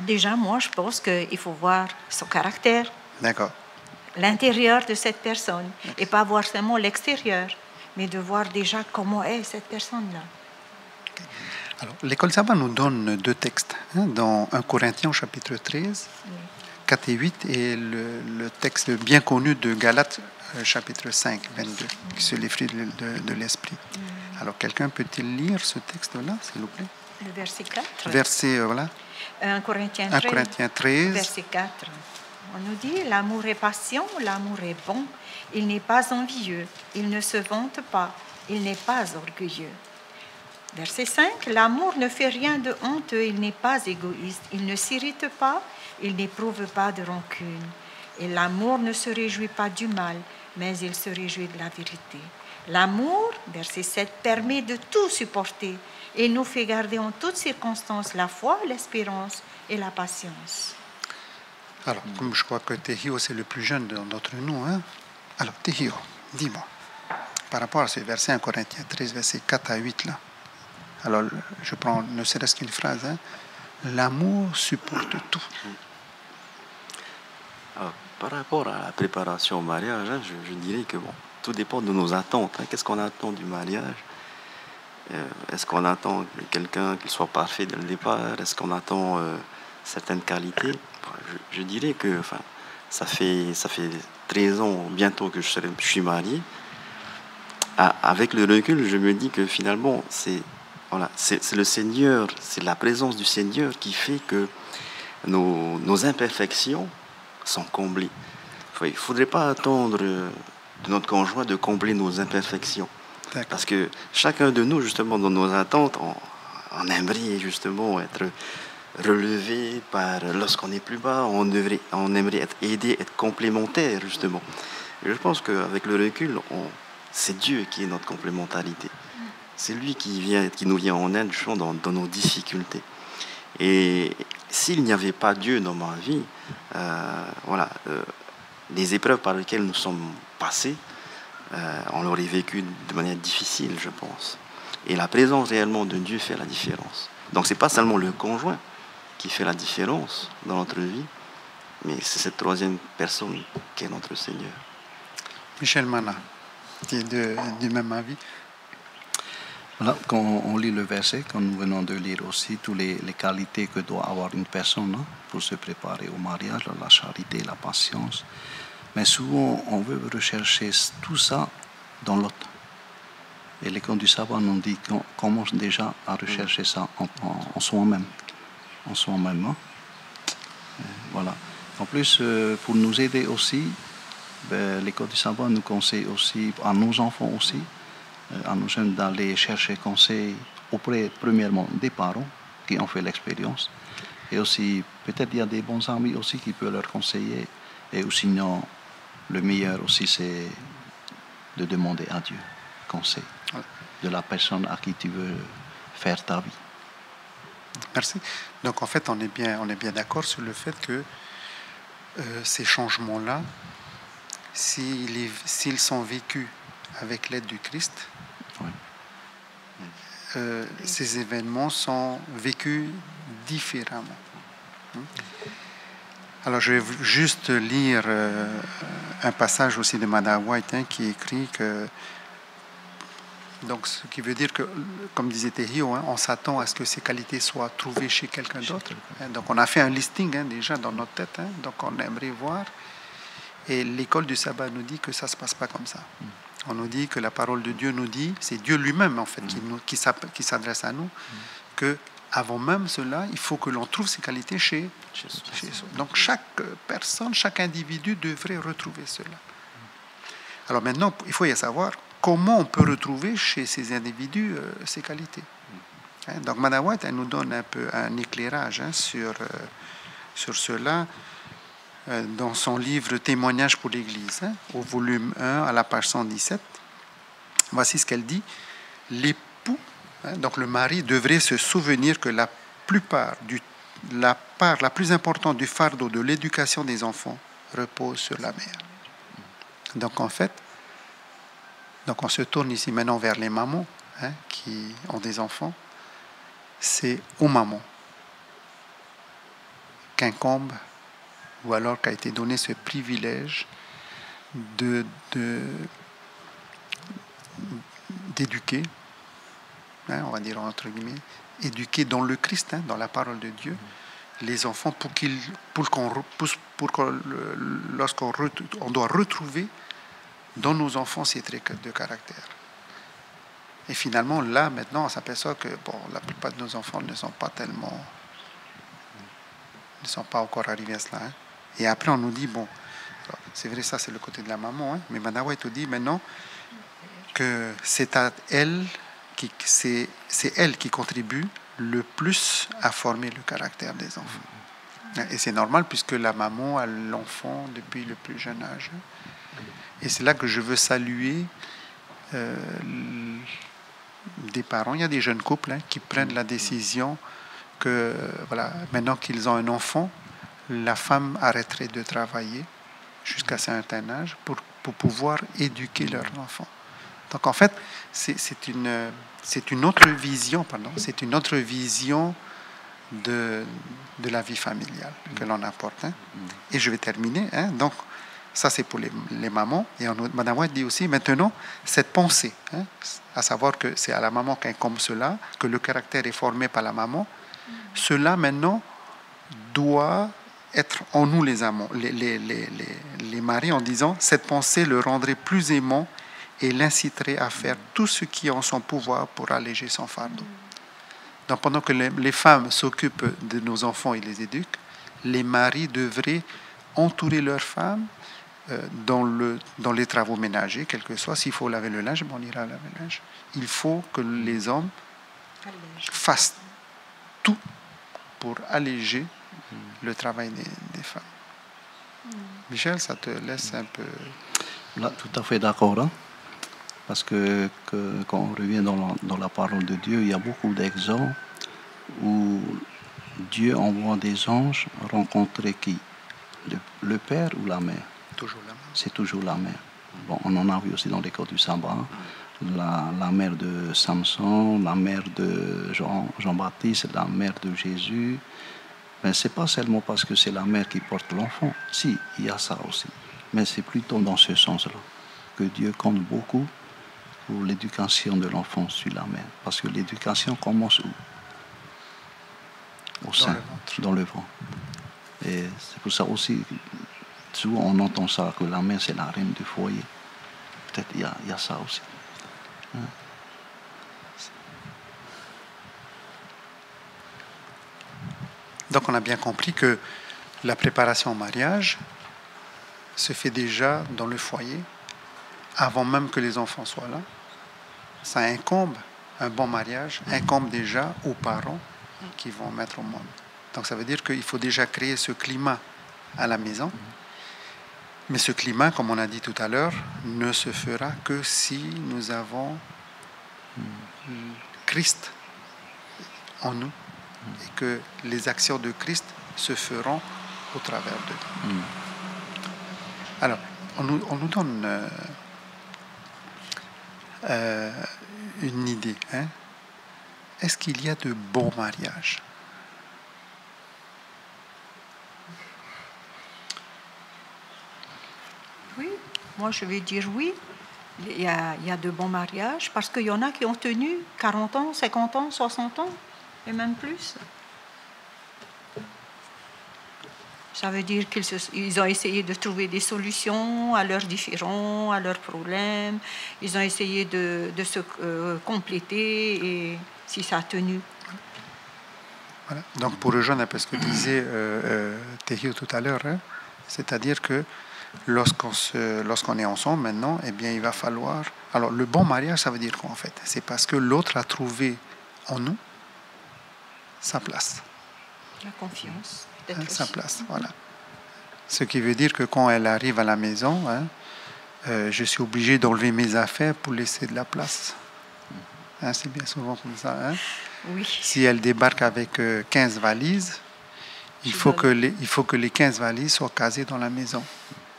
déjà, moi, je pense qu'il faut voir son caractère, l'intérieur de cette personne, et pas voir seulement l'extérieur, mais de voir déjà comment est cette personne-là. Alors, l'école Saba nous donne deux textes, dans 1 Corinthiens chapitre 13, 4 et 8, et le texte bien connu de Galates chapitre 5, 22, qui sont les fruits de l'esprit. Alors, quelqu'un peut-il lire ce texte-là, s'il vous plaît? Le verset 4. Verset, voilà. 1 Corinthiens 13. Verset 4. On nous dit, l'amour est patient, l'amour est bon, il n'est pas envieux, il ne se vante pas, il n'est pas orgueilleux. Verset 5, l'amour ne fait rien de honteux, il n'est pas égoïste, il ne s'irrite pas, il n'éprouve pas de rancune. Et l'amour ne se réjouit pas du mal, mais il se réjouit de la vérité. L'amour, verset 7, permet de tout supporter et nous fait garder en toutes circonstances la foi, l'espérance et la patience. Alors, comme je crois que Tehio, c'est le plus jeune d'entre nous, alors Tehio, dis-moi, par rapport à ce verset 1 Corinthiens 13, verset 4 à 8, là, alors je prends ne serait-ce qu'une phrase, l'amour supporte tout. Alors, par rapport à la préparation au mariage, je dirais que tout dépend de nos attentes. Qu'est-ce qu'on attend du mariage? Est-ce qu'on attend quelqu'un qu'il soit parfait dès le départ? Est-ce qu'on attend certaines qualités? Je dirais que ça fait 13 ans bientôt que je suis marié. Avec le recul, je me dis que finalement, c'est le Seigneur, c'est la présence du Seigneur qui fait que nos imperfections sont comblées. Il ne faudrait pas attendre de notre conjoint de combler nos imperfections. Parce que chacun de nous, justement, dans nos attentes, on aimerait justement être relevé lorsqu'on est plus bas, on aimerait être aidé, être complémentaire, justement. Et je pense qu'avec le recul, c'est Dieu qui est notre complémentarité. C'est lui qui nous vient en aide, justement, dans nos difficultés. Et s'il n'y avait pas Dieu dans ma vie, les épreuves par lesquelles nous sommes passés, on l'aurait vécu de manière difficile, je pense. Et la présence réellement de Dieu fait la différence. Donc ce n'est pas seulement le conjoint qui fait la différence dans notre vie, mais c'est cette troisième personne qui est notre Seigneur. Michel Mana, qui est du même avis. Voilà, quand on lit le verset, quand nous venons de lire aussi toutes les qualités que doit avoir une personne pour se préparer au mariage, la charité, la patience. Mais souvent, on veut rechercher tout ça dans l'autre. Et l'école du sabbat nous dit qu'on commence déjà à rechercher ça en soi-même. En soi-même. Voilà. En plus, pour nous aider aussi, l'école du sabbat nous conseille aussi, à nos enfants aussi, à nos jeunes, d'aller chercher conseil auprès, premièrement, des parents qui ont fait l'expérience. Et aussi, peut-être il y a des bons amis aussi qui peuvent leur conseiller Et ou sinon, le meilleur aussi, c'est de demander à Dieu conseil de la personne à qui tu veux faire ta vie. Merci. Donc en fait, on est bien d'accord sur le fait que ces changements-là, s'ils sont vécus avec l'aide du Christ, ces événements sont vécus différemment. Alors je vais juste lire un passage aussi de Madame White qui écrit que, donc ce qui veut dire que, comme disait Tehio, on s'attend à ce que ces qualités soient trouvées chez quelqu'un d'autre. Donc on a fait un listing déjà dans notre tête, donc on aimerait voir. Et l'école du sabbat nous dit que ça ne se passe pas comme ça. On nous dit que la parole de Dieu nous dit, c'est Dieu lui-même en fait qui s'adresse à nous, que avant même cela, il faut que l'on trouve ces qualités chez soi. Donc chaque personne, chaque individu devrait retrouver cela. Alors maintenant, il faut y savoir comment on peut retrouver chez ces individus ces qualités. Donc Madame White, elle nous donne un peu un éclairage sur cela dans son livre Témoignages pour l'Église, au volume 1, à la page 117. Voici ce qu'elle dit. L'époux, donc le mari, devrait se souvenir que la part la plus importante du fardeau de l'éducation des enfants repose sur la mère. Donc en fait, on se tourne ici maintenant vers les mamans qui ont des enfants. C'est aux mamans qu'incombe ou alors qu'a été donné ce privilège d'éduquer, on va dire entre guillemets, éduquer dans le Christ, dans la parole de Dieu, les enfants lorsqu'on doit retrouver dans nos enfants ces traits de caractère. Et finalement, là, maintenant, on s'aperçoit que la plupart de nos enfants ne sont pas encore arrivés à cela. Et après, on nous dit, c'est vrai, ça c'est le côté de la maman, mais Madame White dit maintenant que c'est elle qui contribue le plus à former le caractère des enfants. Et c'est normal puisque la maman a l'enfant depuis le plus jeune âge. Et c'est là que je veux saluer des parents. Il y a des jeunes couples qui prennent la décision que maintenant qu'ils ont un enfant, la femme arrêterait de travailler jusqu'à un certain âge pour pouvoir éduquer leur enfant. Donc en fait, c'est une autre vision, c'est une autre vision de la vie familiale que l'on apporte. Et je vais terminer. Donc ça c'est pour les mamans. Et Madame White dit aussi maintenant cette pensée, à savoir que c'est à la maman qu'incombe cela, que le caractère est formé par la maman. Cela maintenant doit être en nous les amants, les maris, en disant cette pensée le rendrait plus aimant et l'inciterait à faire tout ce qui est en son pouvoir pour alléger son fardeau. Donc pendant que les femmes s'occupent de nos enfants et les éduquent, les maris devraient entourer leurs femmes dans les travaux ménagers, quel que soit. S'il faut laver le linge, on ira laver le linge. Il faut que les hommes fassent tout pour alléger le travail des femmes. Michel, ça te laisse un peu... Là, tout à fait d'accord. Parce que quand on revient dans la parole de Dieu, il y a beaucoup d'exemples où Dieu envoie des anges rencontrer qui? Le père ou la mère? Toujours la mère. C'est toujours la mère. Bon, on en a vu aussi dans l'école du sabbat. La mère de Samson, la mère de Jean-Baptiste, la mère de Jésus. Mais ce n'est pas seulement parce que c'est la mère qui porte l'enfant. Si, il y a ça aussi. Mais c'est plutôt dans ce sens-là que Dieu compte beaucoup pour l'éducation de l'enfant sur la mère. Parce que l'éducation commence où? Au sein, dans le ventre. Et c'est pour ça aussi, souvent on entend ça, que la mère c'est la reine du foyer. Peut-être il y a ça aussi. Donc on a bien compris que la préparation au mariage se fait déjà dans le foyer, avant même que les enfants soient là. Ça incombe, un bon mariage incombe déjà aux parents qui vont mettre au monde. Donc ça veut dire qu'il faut déjà créer ce climat à la maison. Mais ce climat, comme on a dit tout à l'heure, ne se fera que si nous avons Christ en nous et que les actions de Christ se feront au travers d'eux. Alors, on nous donne une idée. Hein? Est-ce qu'il y a de bons mariages? Oui, moi je vais dire oui. Il y a de bons mariages parce qu'il y en a qui ont tenu 40 ans, 50 ans, 60 ans et même plus. Ça veut dire qu'ils ont essayé de trouver des solutions à leurs différends, à leurs problèmes. Ils ont essayé de se compléter et si ça a tenu. Voilà. Donc pour rejoindre un peu ce que disait Tehio tout à l'heure, hein, c'est-à-dire que lorsqu'on est ensemble maintenant, eh bien il va falloir... Alors le bon mariage, ça veut dire quoi en fait? C'est parce que l'autre a trouvé en nous sa place. La confiance. Sa place, voilà. Ce qui veut dire que quand elle arrive à la maison, hein, je suis obligé d'enlever mes affaires pour laisser de la place. Hein, c'est bien souvent comme ça. Hein? Oui. Si elle débarque avec 15 valises, il faut que les 15 valises soient casées dans la maison.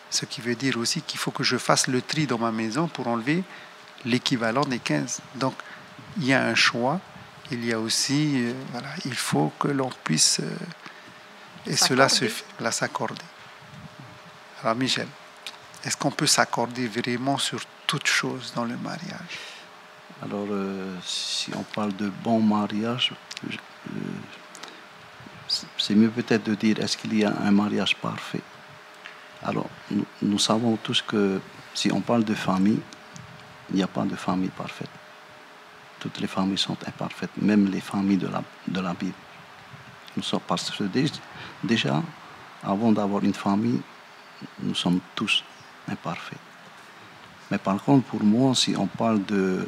Ce qui veut dire aussi qu'il faut que je fasse le tri dans ma maison pour enlever l'équivalent des 15. Donc, il y a un choix. Il y a aussi, voilà, il faut que l'on puisse... et cela suffit, s'accorder. Alors Michel, est-ce qu'on peut s'accorder vraiment sur toute chose dans le mariage? Alors, si on parle de bon mariage, c'est mieux peut-être de dire est-ce qu'il y a un mariage parfait? Alors, nous savons tous que si on parle de famille, il n'y a pas de famille parfaite. Toutes les familles sont imparfaites, même les familles de la Bible. Nous sommes, parce que déjà, avant d'avoir une famille, nous sommes tous imparfaits. Mais par contre, pour moi, si on parle de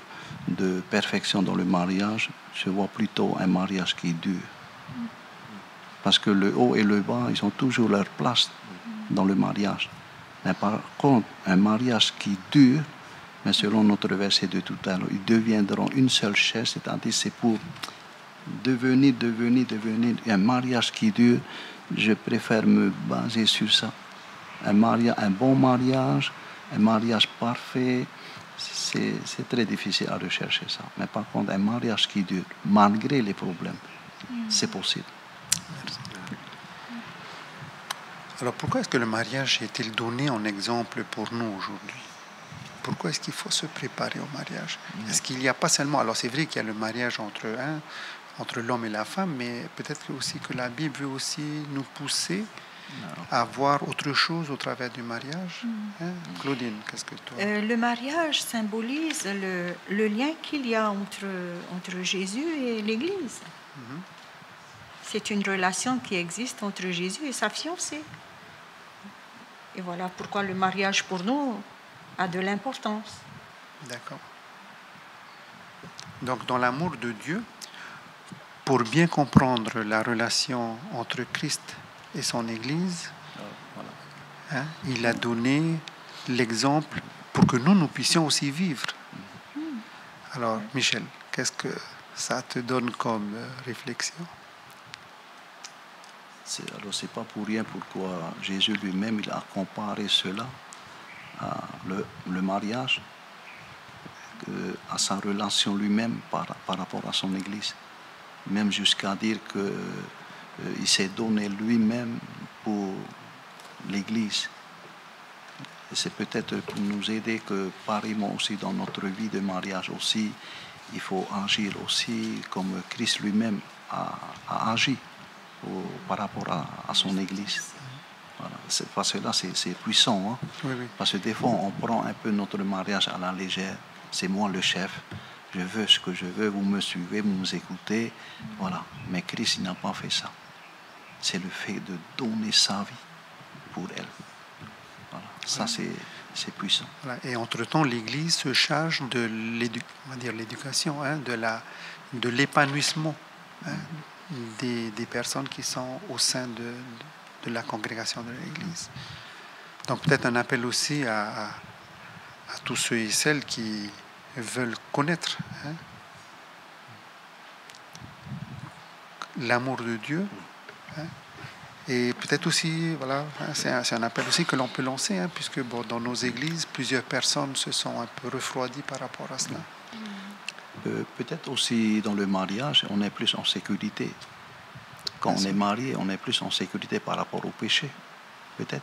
perfection dans le mariage, je vois plutôt un mariage qui dure. Parce que le haut et le bas, ils ont toujours leur place dans le mariage. Mais par contre, un mariage qui dure, mais selon notre verset de tout à l'heure, ils deviendront une seule chair, c'est-à-dire c'est pour devenir. Un mariage qui dure, je préfère me baser sur ça. Un bon mariage, un mariage parfait, c'est très difficile à rechercher ça. Mais par contre, un mariage qui dure, malgré les problèmes, c'est possible. Merci. Alors pourquoi est-ce que le mariage est-il donné en exemple pour nous aujourd'hui? Pourquoi est-ce qu'il faut se préparer au mariage? Est-ce qu'il n'y a pas seulement... Alors c'est vrai qu'il y a le mariage entre l'homme et la femme, mais peut-être aussi que la Bible veut aussi nous pousser à voir autre chose au travers du mariage. Hein? Claudine, qu'est-ce que toi... Le mariage symbolise le lien qu'il y a entre Jésus et l'Église. C'est une relation qui existe entre Jésus et sa fiancée. Et voilà pourquoi le mariage pour nous a de l'importance. D'accord. Donc dans l'amour de Dieu, pour bien comprendre la relation entre Christ et son Église, hein, il a donné l'exemple pour que nous puissions aussi vivre. Alors Michel, qu'est-ce que ça te donne comme réflexion? Alors c'est pas pour rien pourquoi Jésus lui-même il a comparé cela à le mariage, à sa relation lui-même par rapport à son Église, même jusqu'à dire qu'il s'est donné lui-même pour l'Église. Et c'est peut-être pour nous aider que pareillement aussi dans notre vie de mariage aussi, il faut agir aussi comme Christ lui-même a agi par rapport à son Église. Voilà. Parce que là, c'est puissant. Hein? Oui, oui. Parce que des fois, on prend un peu notre mariage à la légère. C'est moi le chef. Je veux ce que je veux. Vous me suivez, vous me écoutez. Voilà. Mais Christ, il n'a pas fait ça. C'est le fait de donner sa vie pour elle. Voilà. Ça, c'est puissant. Voilà. Et entre-temps, l'Église se charge de l'éducation, hein, de l'épanouissement, hein, des personnes qui sont au sein de la congrégation de l'Église. Donc peut-être un appel aussi à tous ceux et celles qui veulent connaître l'amour de Dieu. Et peut-être aussi, voilà, c'est un appel aussi que l'on peut lancer, puisque dans nos églises, plusieurs personnes se sont un peu refroidies par rapport à cela. Peut-être aussi dans le mariage, on est plus en sécurité. Quand on est marié, on est plus en sécurité par rapport au péché, peut-être.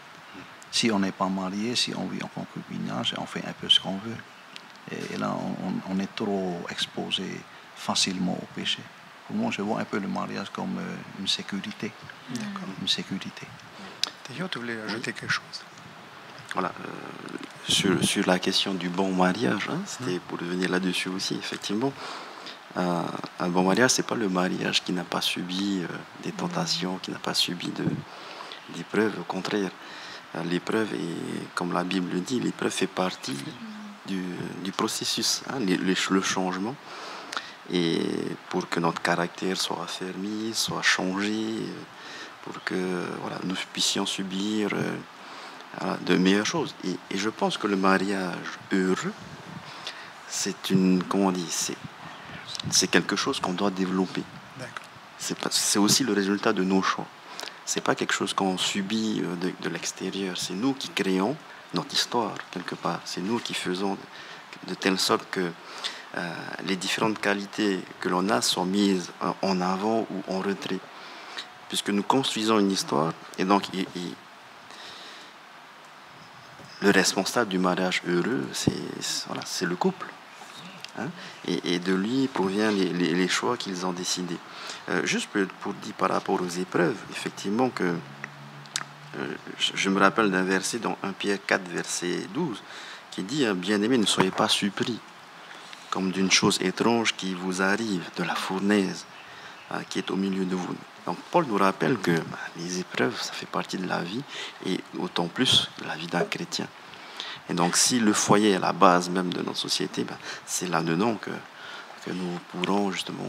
Si on n'est pas marié, si on vit en concubinage, on fait un peu ce qu'on veut. Et là, on est trop exposé facilement au péché. Pour moi, je vois un peu le mariage comme une sécurité. D'accord. Une sécurité. Théo, tu voulais ajouter quelque chose? Voilà, sur la question du bon mariage, c'était pour revenir là-dessus aussi, effectivement. Un bon mariage, c'est pas le mariage qui n'a pas subi des tentations, qui n'a pas subi d'épreuves. Au contraire, l'épreuve, comme la Bible le dit, l'épreuve fait partie du processus, le changement. Et pour que notre caractère soit affermi, soit changé, pour que nous puissions subir de meilleures choses. Et je pense que le mariage heureux, c'est quelque chose qu'on doit développer. C'est aussi le résultat de nos choix. C'est pas quelque chose qu'on subit de l'extérieur. C'est nous qui créons notre histoire quelque part. C'est nous qui faisons de telle sorte que les différentes qualités que l'on a sont mises en avant ou en retrait. Puisque nous construisons une histoire, et donc le responsable du mariage heureux, c'est le couple. Et de lui proviennent les choix qu'ils ont décidés. Juste pour dire par rapport aux épreuves, effectivement que je me rappelle d'un verset dans 1 Pierre 4, verset 12, qui dit « Bien-aimés, ne soyez pas surpris comme d'une chose étrange qui vous arrive, de la fournaise qui est au milieu de vous. » Donc Paul nous rappelle que les épreuves, ça fait partie de la vie, et autant plus de la vie d'un chrétien. Et donc si le foyer est la base même de notre société, c'est là-dedans que nous pourrons justement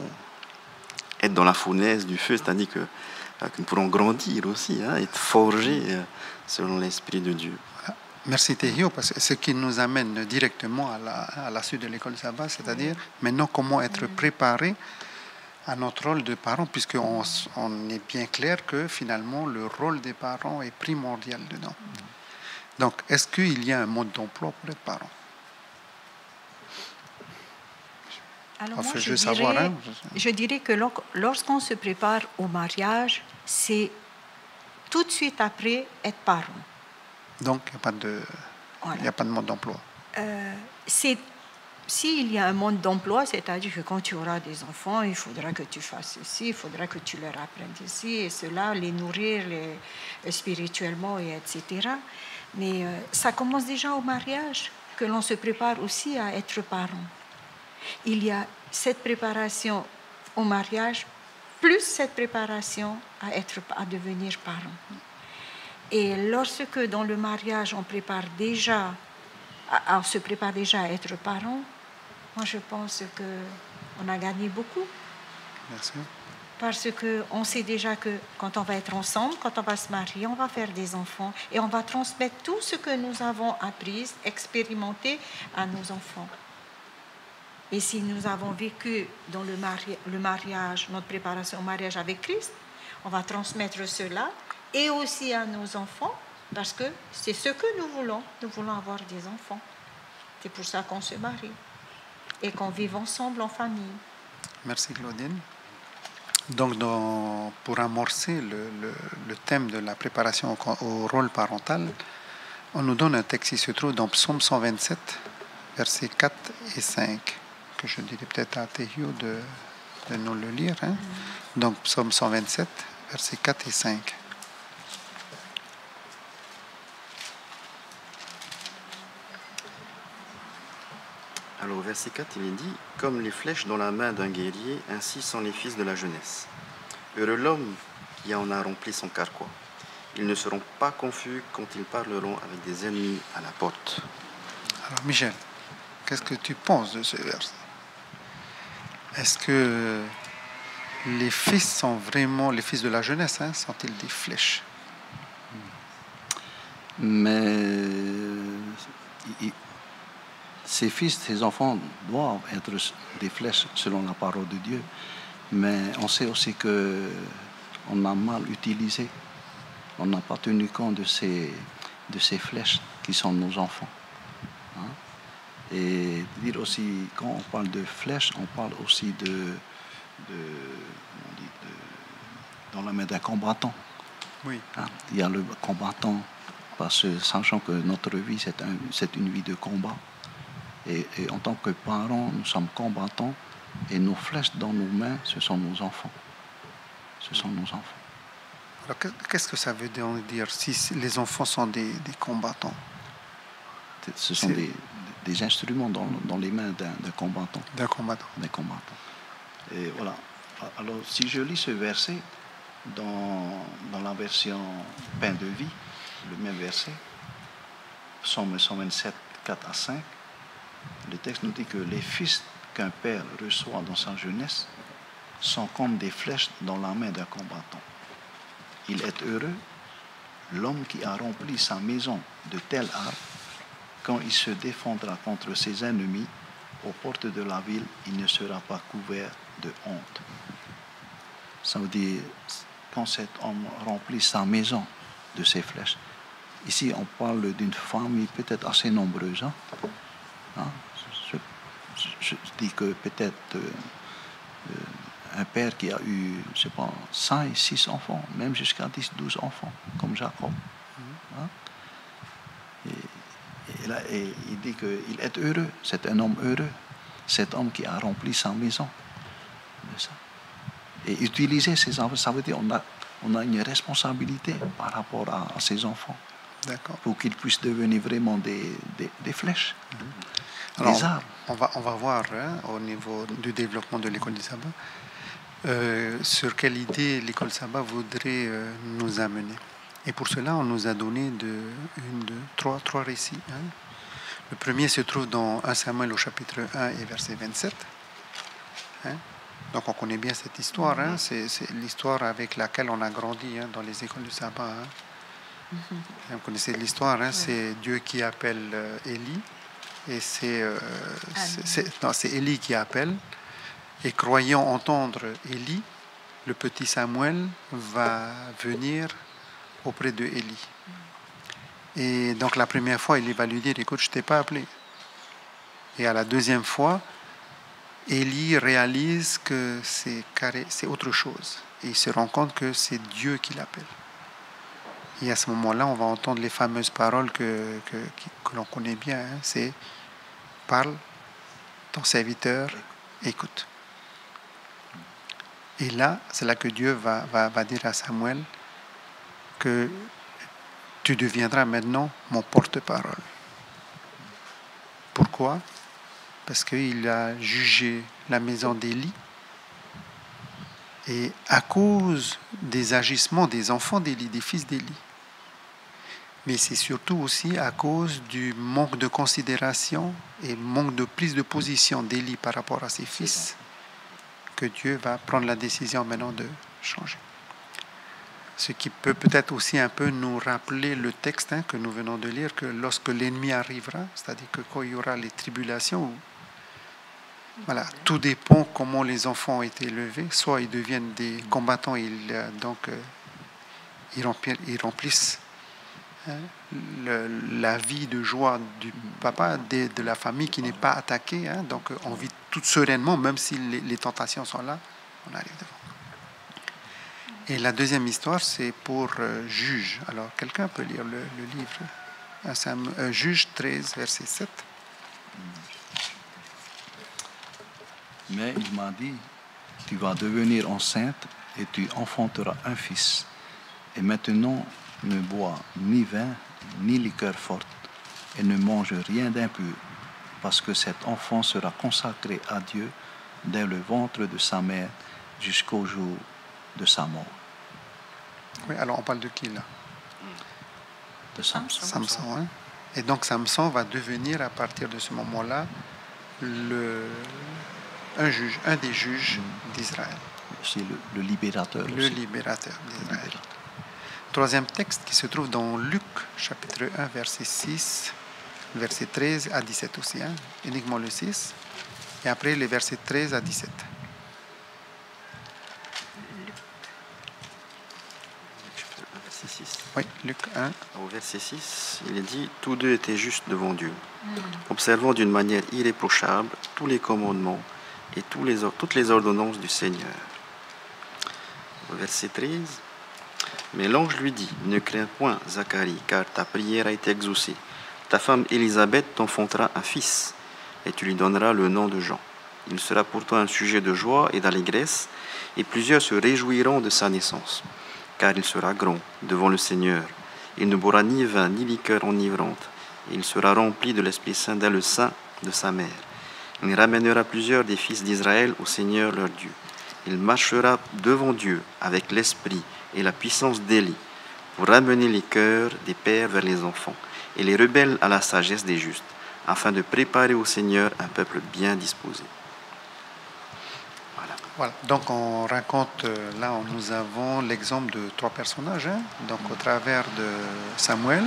être dans la fournaise du feu, c'est-à-dire que nous pourrons grandir aussi, être forgés selon l'Esprit de Dieu. Merci Théo, parce que ce qui nous amène directement à la suite de l'école sabbat, c'est-à-dire maintenant comment être préparé à notre rôle de parents, puisqu'on est bien clair que finalement le rôle des parents est primordial dedans. Donc, est-ce qu'il y a un mode d'emploi pour être parent? Alors moi, je dirais que lorsqu'on se prépare au mariage, c'est tout de suite après être parent. Donc, il n'y a pas de mode d'emploi. S'il y a un mode d'emploi, c'est-à-dire que quand tu auras des enfants, il faudra que tu fasses ceci, il faudra que tu leur apprennes ceci et cela, les nourrir spirituellement, etc. Mais ça commence déjà au mariage, que l'on se prépare aussi à être parent. Il y a cette préparation au mariage, plus cette préparation à devenir parent. Et lorsque dans le mariage, on se prépare déjà à être parent, moi je pense qu'on a gagné beaucoup. Merci. Parce qu'on sait déjà que quand on va être ensemble, quand on va se marier, on va faire des enfants et on va transmettre tout ce que nous avons appris, expérimenté à nos enfants. Et si nous avons vécu dans le mariage, notre préparation au mariage avec Christ, on va transmettre cela et aussi à nos enfants, parce que c'est ce que nous voulons. Nous voulons avoir des enfants. C'est pour ça qu'on se marie et qu'on vive ensemble en famille. Merci Claudine. Donc, pour amorcer le thème de la préparation au rôle parental, on nous donne un texte qui se trouve dans Psaume 127, versets 4 et 5, que je dirais peut-être à Théo de nous le lire. Donc, Psaume 127, versets 4 et 5. Alors, au verset 4, il est dit « Comme les flèches dans la main d'un guerrier, ainsi sont les fils de la jeunesse. Heureux l'homme qui en a rempli son carquois. Ils ne seront pas confus quand ils parleront avec des ennemis à la porte. » Alors, Michel, qu'est-ce que tu penses de ce verset? Est-ce que les fils sont vraiment les fils de la jeunesse, sont-ils des flèches? Mais ses fils, ses enfants doivent être des flèches selon la parole de Dieu. Mais on sait aussi qu'on a mal utilisé. On n'a pas tenu compte de ces flèches qui sont nos enfants. Hein? Et dire aussi, quand on parle de flèches, on parle aussi dans la main d'un combattant. Oui. Hein? Il y a le combattant, parce que sachant que notre vie, c'est une vie de combat. Et en tant que parents, nous sommes combattants, et nos flèches dans nos mains, ce sont nos enfants. Ce sont nos enfants. Alors, qu'est-ce que ça veut dire si les enfants sont des combattants? Ce sont des instruments dans les mains d'un combattant. D'un combattant. D'un combattant. Et voilà. Alors, si je lis ce verset dans la version Pain de vie, le même verset, Psaume 127, 4 à 5, le texte nous dit que les fils qu'un père reçoit dans sa jeunesse sont comme des flèches dans la main d'un combattant. Il est heureux, l'homme qui a rempli sa maison de telle arme, quand il se défendra contre ses ennemis, aux portes de la ville, il ne sera pas couvert de honte. Ça veut dire, quand cet homme remplit sa maison de ses flèches, ici on parle d'une famille peut-être assez nombreuse. Hein? Je dis que peut-être un père qui a eu, je sais pas, 5, 6 enfants, même jusqu'à 10, 12 enfants, comme Jacob. Hein? Et il dit qu'il est heureux, c'est un homme heureux, cet homme qui a rempli sa maison de ça. Et utiliser ses enfants, ça veut dire on a une responsabilité par rapport à ses enfants. D'accord. Pour qu'ils puissent devenir vraiment des flèches, Alors, des arbres. On va voir au niveau du développement de l'école du sabbat sur quelle idée l'école sabbat voudrait nous amener. Et pour cela, on nous a donné trois récits. Hein. Le premier se trouve dans 1 Samuel au chapitre 1 et verset 27. Hein. Donc on connaît bien cette histoire. Hein. C'est l'histoire avec laquelle on a grandi dans les écoles du sabbat. Hein. Vous connaissez l'histoire, hein. C'est Dieu qui appelle Élie. Et c'est Élie qui appelle. Et croyant entendre Élie, le petit Samuel va venir auprès de Élie. Et donc la première fois, Élie va lui dire, écoute, je ne t'ai pas appelé. Et à la deuxième fois, Élie réalise que c'est autre chose. Et il se rend compte que c'est Dieu qui l'appelle. Et à ce moment-là, on va entendre les fameuses paroles que l'on connaît bien. Hein. C'est « Parle, ton serviteur, écoute ». Et là, c'est là que Dieu va dire à Samuel que tu deviendras maintenant mon porte-parole. Pourquoi? Parce qu'il a jugé la maison d'Élie. Et à cause des agissements des enfants d'Élie, des fils d'Élie. Mais c'est surtout aussi à cause du manque de considération et manque de prise de position d'Élie par rapport à ses fils que Dieu va prendre la décision maintenant de changer. Ce qui peut peut-être aussi un peu nous rappeler le texte que nous venons de lire, que lorsque l'ennemi arrivera, c'est-à-dire que quand il y aura les tribulations, voilà, tout dépend comment les enfants ont été élevés. Soit ils deviennent des combattants, ils remplissent la vie de joie du papa, de la famille qui n'est pas attaquée. Donc on vit tout sereinement, même si les tentations sont là, on arrive devant. Et la deuxième histoire, c'est pour Juge. Alors quelqu'un peut lire le livre Juge 13, verset 7. Mais il m'a dit, tu vas devenir enceinte et tu enfanteras un fils. Et maintenant, ne bois ni vin, ni liqueur forte, et ne mange rien d'impur, parce que cet enfant sera consacré à Dieu dès le ventre de sa mère jusqu'au jour de sa mort. Oui, alors on parle de qui là? De Samson. Samson, hein? Et donc Samson va devenir à partir de ce moment-là un des juges d'Israël. C'est le libérateur. Le libérateur d'Israël. troisième texte qui se trouve dans Luc, chapitre 1, verset 6, verset 13 à 17 aussi, hein, uniquement le 6, et après les versets 13 à 17. Verset 6. Oui, Luc 1. Au verset 6, il est dit « Tous deux étaient justes devant Dieu, observant d'une manière irréprochable tous les commandements et toutes les ordonnances du Seigneur. » Au verset 13, « Mais l'ange lui dit, ne crains point, Zacharie, car ta prière a été exaucée. Ta femme Élisabeth t'enfantera un fils, et tu lui donneras le nom de Jean. Il sera pour toi un sujet de joie et d'allégresse, et plusieurs se réjouiront de sa naissance. Car il sera grand devant le Seigneur. Il ne boira ni vin ni liqueur enivrante, et il sera rempli de l'Esprit Saint dès le sein de sa mère. Il ramènera plusieurs des fils d'Israël au Seigneur leur Dieu. Il marchera devant Dieu avec l'esprit et la puissance d'Élie, pour ramener les cœurs des pères vers les enfants, et les rebelles à la sagesse des justes, afin de préparer au Seigneur un peuple bien disposé. » Voilà, donc on raconte, là nous avons l'exemple de trois personnages, hein? Donc au travers de Samuel,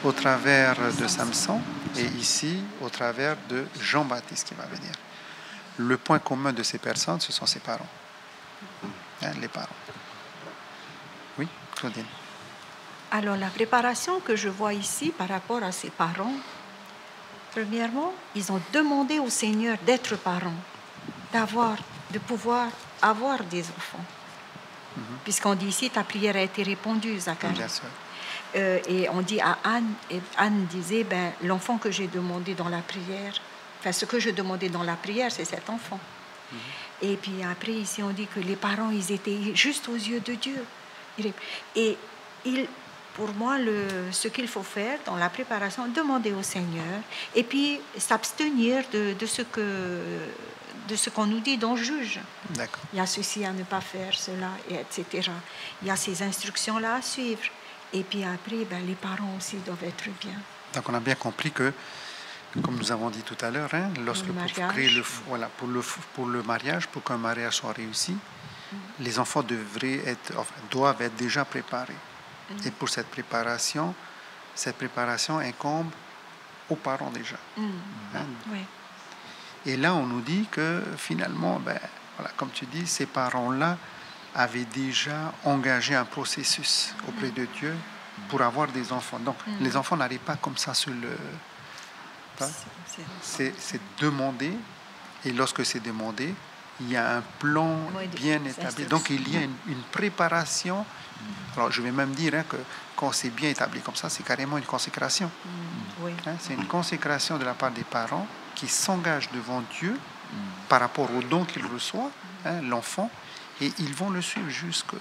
au travers de Samson, et ici au travers de Jean-Baptiste qui va venir. Le point commun de ces personnes, ce sont ses parents, hein, les parents. Oui, Claudine. Alors la préparation que je vois ici par rapport à ses parents, premièrement, ils ont demandé au Seigneur d'être parents, de pouvoir avoir des enfants. Puisqu'on dit ici, ta prière a été répondue, Zacharie. Bien sûr. Et on dit à Anne, et Anne disait, l'enfant que j'ai demandé dans la prière, enfin ce que je demandais dans la prière, c'est cet enfant. Et puis après, ici, on dit que les parents, ils étaient juste aux yeux de Dieu. Et pour moi, ce qu'il faut faire dans la préparation, demander au Seigneur, et puis s'abstenir de ce qu'on nous dit dans Juge. D'accord. Il y a ceci à ne pas faire, cela, etc. Il y a ces instructions-là à suivre. Et puis après, les parents aussi doivent être bien. Donc on a bien compris que, comme nous avons dit tout à l'heure, hein, lorsque pour créer pour le mariage, pour qu'un mariage soit réussi, les enfants doivent être déjà préparés. Et pour cette préparation incombe aux parents déjà. Hein? Oui. Et là, on nous dit que finalement, comme tu dis, ces parents-là avaient déjà engagé un processus auprès de Dieu pour avoir des enfants. Donc, les enfants n'arrivent pas comme ça sur le... C'est demandé, et lorsque c'est demandé, il y a un plan bien établi. Donc, il y a une préparation. Alors, je vais même dire que quand c'est bien établi comme ça, c'est carrément une consécration. Hein, c'est une consécration de la part des parents qui s'engagent devant Dieu par rapport au don qu'il reçoit, hein, l'enfant, et ils vont le suivre jusque...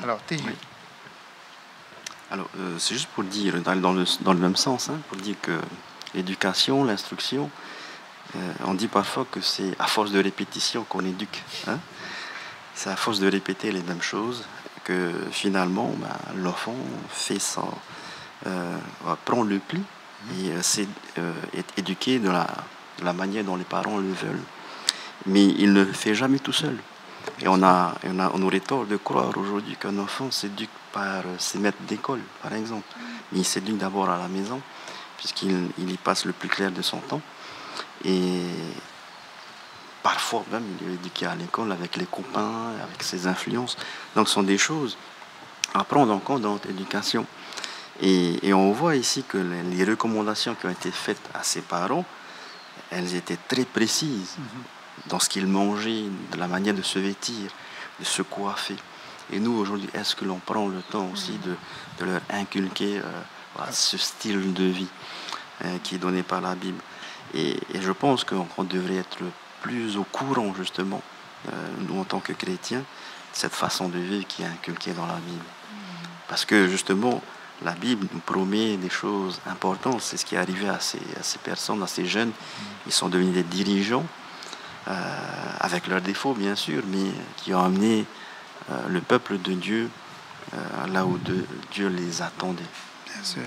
Alors, Théo. Oui. Alors, c'est juste pour dire, dans le même sens, hein, pour dire que l'éducation, l'instruction, on dit parfois que c'est à force de répétition qu'on éduque. Hein. C'est à force de répéter les mêmes choses que finalement, l'enfant fait ça, prend le pli et est éduqué de la manière dont les parents le veulent. Mais il ne le fait jamais tout seul. Et on aurait tort de croire aujourd'hui qu'un enfant s'éduque par ses maîtres d'école, par exemple. Mais il s'éduque d'abord à la maison, puisqu'il y passe le plus clair de son temps. Et parfois même, il est éduqué à l'école avec les copains, avec ses influences. Donc ce sont des choses à prendre en compte dans notre éducation. Et on voit ici que les recommandations qui ont été faites à ses parents, elles étaient très précises dans ce qu'ils mangeaient, de la manière de se vêtir, de se coiffer. Et nous, aujourd'hui, est-ce que l'on prend le temps aussi de leur inculquer ce style de vie qui est donné par la Bible? Et je pense qu'on devrait être plus au courant, justement, nous en tant que chrétiens, de cette façon de vivre qui est inculquée dans la Bible. Parce que, justement, la Bible nous promet des choses importantes. C'est ce qui est arrivé à ces personnes, à ces jeunes. Ils sont devenus des dirigeants, avec leurs défauts, bien sûr, mais qui ont amené le peuple de Dieu là où Dieu les attendait. Bien sûr.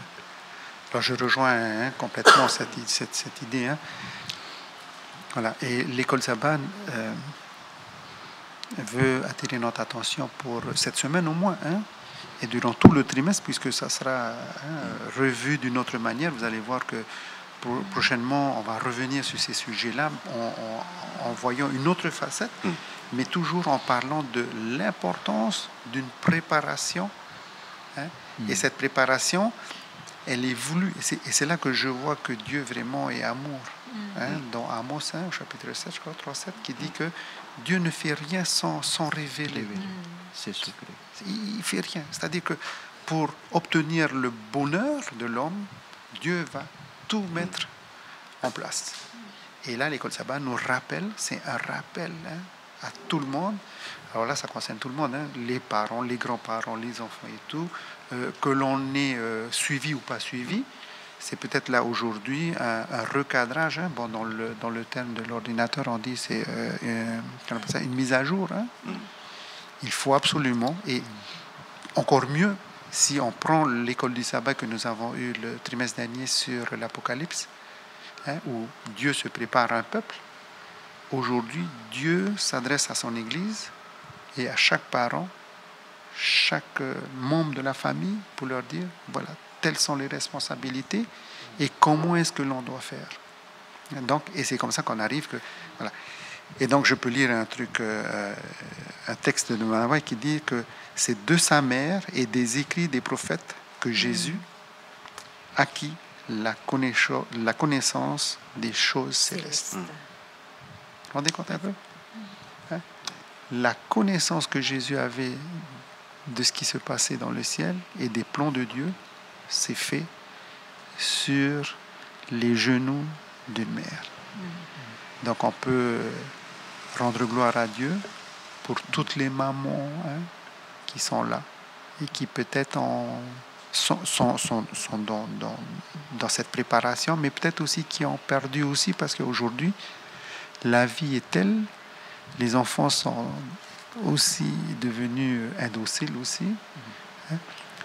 Alors, je rejoins complètement cette idée. Hein. Voilà. Et l'école Sabbat veut attirer notre attention pour cette semaine au moins, hein, et durant tout le trimestre, puisque ça sera revu d'une autre manière. Vous allez voir que prochainement, on va revenir sur ces sujets-là en voyant une autre facette, mais toujours en parlant de l'importance d'une préparation. Hein, et cette préparation, elle est voulue. Et c'est là que je vois que Dieu vraiment est amour. Hein, dans Amos, au chapitre 7, je crois, 3-7, qui dit que Dieu ne fait rien sans révéler. C'est secret. Il ne fait rien. C'est-à-dire que pour obtenir le bonheur de l'homme, Dieu va tout mettre en place. Et là, l'école sabbat nous rappelle, c'est un rappel, hein, à tout le monde. Alors là, ça concerne tout le monde, hein, les parents, les grands-parents, les enfants et tout, que l'on ait suivi ou pas suivi. C'est peut-être là aujourd'hui un recadrage. Hein. Bon, dans le terme de l'ordinateur, on dit c'est une mise à jour. Hein. Il faut absolument, et encore mieux, si on prend l'école du sabbat que nous avons eue le trimestre dernier sur l'Apocalypse, hein, où Dieu se prépare un peuple. Aujourd'hui, Dieu s'adresse à son Église et à chaque parent, chaque membre de la famille, pour leur dire, voilà, telles sont les responsabilités et comment est-ce que l'on doit faire. Donc, et c'est comme ça qu'on arrive que... Voilà. Et donc, je peux lire un texte de Manaouai qui dit que c'est de sa mère et des écrits des prophètes que Jésus acquit la connaissance des choses célestes. Vous vous rendez compte un peu? Hein? La connaissance que Jésus avait de ce qui se passait dans le ciel et des plans de Dieu, c'est fait sur les genoux d'une mère. Donc on peut rendre gloire à Dieu pour toutes les mamans, hein, qui sont là et qui peut-être sont dans cette préparation, mais peut-être aussi qui ont perdu aussi, parce qu'aujourd'hui la vie est telle, les enfants sont aussi devenus indociles aussi, hein,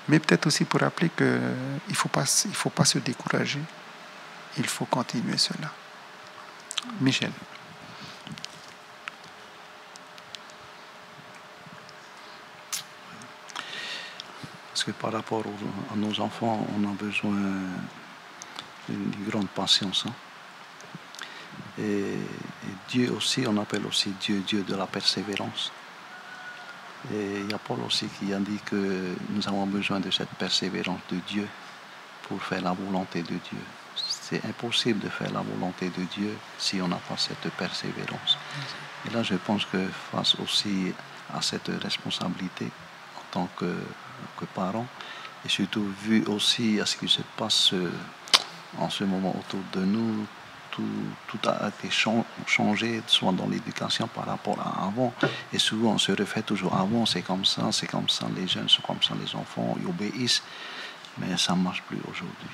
mais peut-être aussi pour rappeler qu'il ne faut pas se décourager, il faut continuer cela. Michel. Parce que par rapport à nos enfants, on a besoin d'une grande patience. Hein. Et Dieu aussi, on appelle aussi Dieu de la persévérance. Et il y a Paul aussi qui a dit que nous avons besoin de cette persévérance de Dieu pour faire la volonté de Dieu. C'est impossible de faire la volonté de Dieu si on n'a pas cette persévérance. Et là, je pense que face aussi à cette responsabilité en tant que parents, et surtout vu aussi à ce qui se passe en ce moment autour de nous, tout a été changé, soit dans l'éducation par rapport à avant. Et souvent, on se refait toujours avant, c'est comme ça, les jeunes sont comme ça, les enfants, ils obéissent. Mais ça ne marche plus aujourd'hui.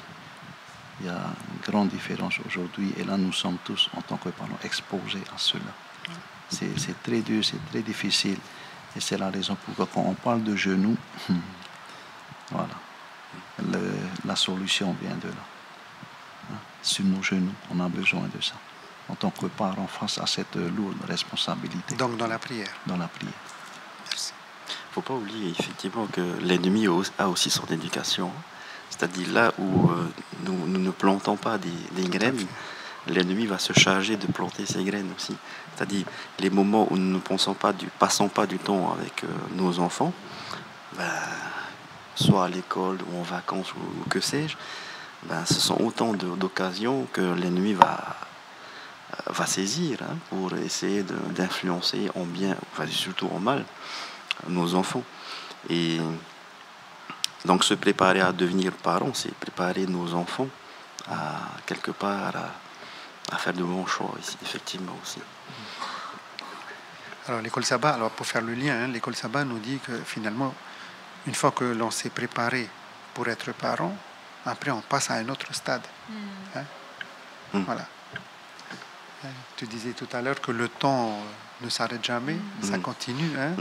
Il y a une grande différence aujourd'hui. Et là, nous sommes tous, en tant que parents, exposés à cela. C'est très dur, c'est très difficile. Et c'est la raison pourquoi, quand on parle de genoux, voilà, la solution vient de là. Sur nos genoux, on a besoin de ça. En tant que parents, face à cette lourde responsabilité. Donc dans la prière. Dans la prière. Merci. Il ne faut pas oublier effectivement que l'ennemi a aussi son éducation. C'est-à-dire là où nous ne plantons pas des graines, l'ennemi va se charger de planter ces graines aussi. C'est-à-dire les moments où nous ne passons pas du temps avec nos enfants, soit à l'école ou en vacances ou que sais-je, ce sont autant d'occasions que l'ennemi va saisir, hein, pour essayer d'influencer en bien, enfin surtout en mal, nos enfants. Et donc se préparer à devenir parents, c'est préparer nos enfants à quelque part à faire de bons choix ici, effectivement aussi. Alors l'école sabbat, pour faire le lien, hein, l'école sabbat nous dit que finalement, une fois que l'on s'est préparé pour être parent, après on passe à un autre stade. Hein? Voilà. Tu disais tout à l'heure que le temps ne s'arrête jamais, ça continue. Hein?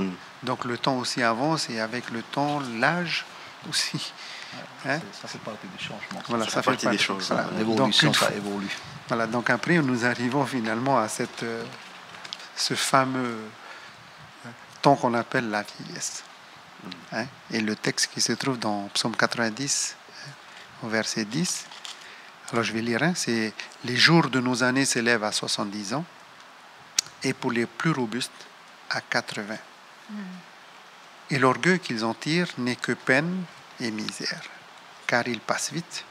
Donc le temps aussi avance, et avec le temps, l'âge aussi. Hein? Ça fait partie des changements. Voilà, ça fait partie des choses. Voilà. L'évolution, ça évolue. Voilà, donc après nous arrivons finalement à ce fameux temps qu'on appelle la vieillesse. Hein? Et le texte qui se trouve dans Psaume 90, au verset 10, alors je vais lire, hein, c'est « Les jours de nos années s'élèvent à 70 ans, et pour les plus robustes, à 80. Et l'orgueil qu'ils en tirent n'est que peine et misère, car il passe vite,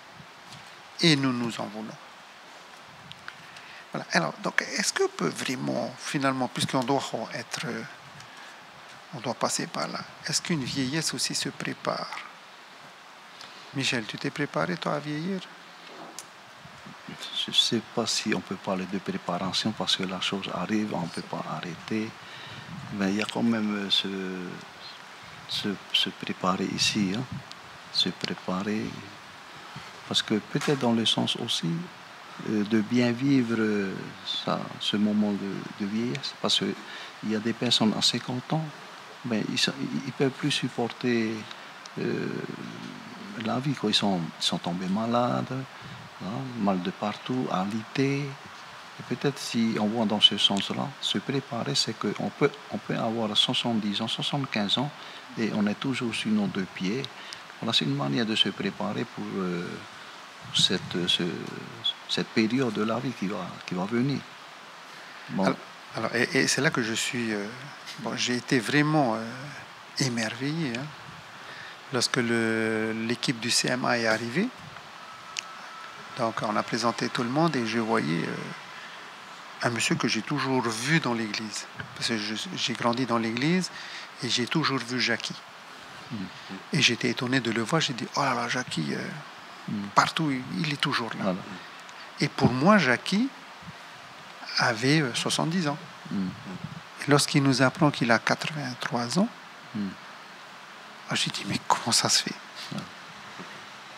et nous nous en voulons. » Voilà. Alors, donc, est-ce qu'on peut vraiment, finalement, puisqu'on doit être... on doit passer par là. Est-ce qu'une vieillesse aussi se prépare? Michel, tu t'es préparé, toi, à vieillir? Je ne sais pas si on peut parler de préparation parce que la chose arrive, on ne peut pas arrêter. Mais il y a quand même se préparer ici. Hein? Se préparer. Parce que peut-être dans le sens aussi de bien vivre ce moment de vieillesse. Parce qu'il y a des personnes à 50 ans, mais ils ne peuvent plus supporter la vie. Quoi. Ils sont tombés malades, hein, mal de partout, alité. Et peut-être si on voit dans ce sens-là, se préparer, c'est qu'on peut avoir 70 ans, 75 ans, et on est toujours sur nos deux pieds. Voilà, c'est une manière de se préparer pour cette période de la vie qui va venir. Bon. Alors, et c'est là que je suis... j'ai été vraiment émerveillé hein, lorsque l'équipe du CMA est arrivée. Donc, on a présenté tout le monde et je voyais un monsieur que j'ai toujours vu dans l'église. Parce que j'ai grandi dans l'église et j'ai toujours vu Jackie. Et j'étais étonné de le voir. J'ai dit, oh là là, Jackie, partout, il est toujours là. Voilà. Et pour moi, Jackie avait 70 ans. Et lorsqu'il nous apprend qu'il a 83 ans, j'ai dit, mais comment ça se fait?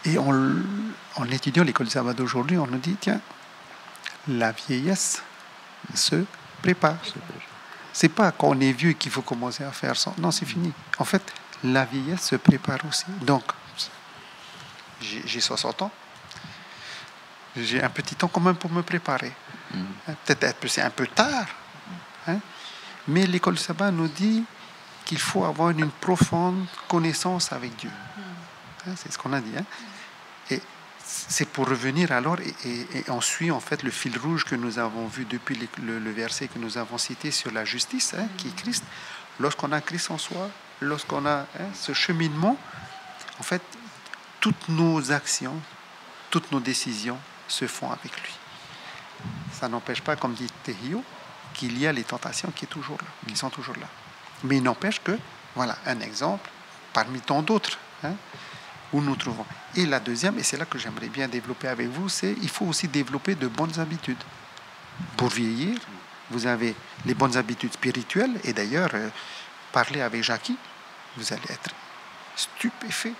Et en étudiant l'école sabbat d'aujourd'hui, on nous dit, tiens, la vieillesse se prépare. C'est pas quand on est vieux qu'il faut commencer à faire ça. Non, c'est fini. En fait, la vieillesse se prépare aussi. Donc, j'ai 60 ans. J'ai un petit temps quand même pour me préparer. Peut-être que c'est un peu tard. Hein? Mais l'école sabbat nous dit qu'il faut avoir une profonde connaissance avec Dieu. Hein? C'est ce qu'on a dit. Hein? Et c'est pour revenir alors, et on suit en fait le fil rouge que nous avons vu depuis le verset que nous avons cité sur la justice, hein, qui est Christ. Lorsqu'on a Christ en soi, lorsqu'on a ce cheminement, en fait, toutes nos actions, toutes nos décisions se font avec lui. Ça n'empêche pas, comme dit Tehio, qu'il y a les tentations qui sont toujours là. Mais il n'empêche que, voilà, un exemple parmi tant d'autres, hein, où nous trouvons. Et la deuxième, et c'est là que j'aimerais bien développer avec vous, c'est qu'il faut aussi développer de bonnes habitudes. Pour vieillir, vous avez les bonnes habitudes spirituelles, et d'ailleurs, parler avec Jackie, vous allez être stupéfait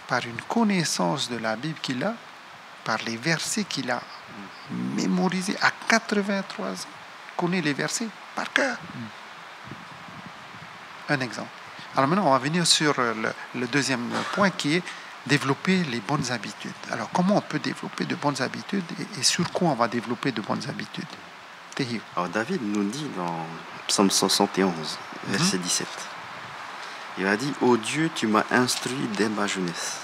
par une connaissance de la Bible qu'il a, par les versets qu'il a mémorisés à 83 ans. Il connaît les versets par cœur. Un exemple. Alors maintenant, on va venir sur le deuxième point qui est développer les bonnes habitudes. Alors, comment on peut développer de bonnes habitudes et sur quoi on va développer de bonnes habitudes? Tehio. Alors, David nous dit dans Psaume 71, verset 17, il a dit « Ô Dieu, tu m'as instruit dès ma jeunesse,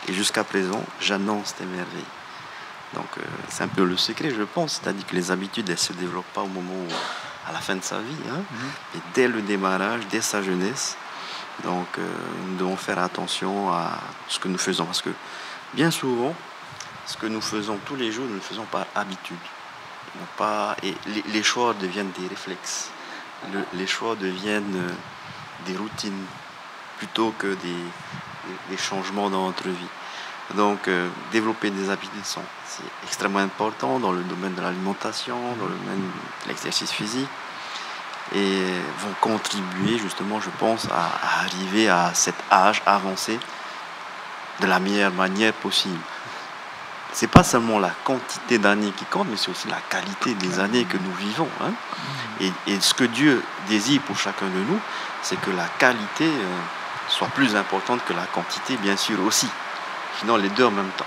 et jusqu'à présent, j'annonce tes merveilles. » Donc, c'est un peu le secret, je pense. C'est-à-dire que les habitudes, elles ne se développent pas au moment à la fin de sa vie, hein, et dès le démarrage, dès sa jeunesse. Donc, nous devons faire attention à ce que nous faisons. Parce que, bien souvent, ce que nous faisons tous les jours, nous le faisons par habitude. Et les choix deviennent des réflexes. Les choix deviennent des routines plutôt que des changements dans notre vie. Donc, développer des habitudes, c'est extrêmement important dans le domaine de l'alimentation, dans le domaine de l'exercice physique, et vont contribuer justement, je pense, à arriver à cet âge avancé de la meilleure manière possible. C'est pas seulement la quantité d'années qui compte, mais c'est aussi la qualité des années que nous vivons. Hein. Et ce que Dieu désire pour chacun de nous, c'est que la qualité soit plus importante que la quantité, bien sûr aussi. Sinon, les deux en même temps.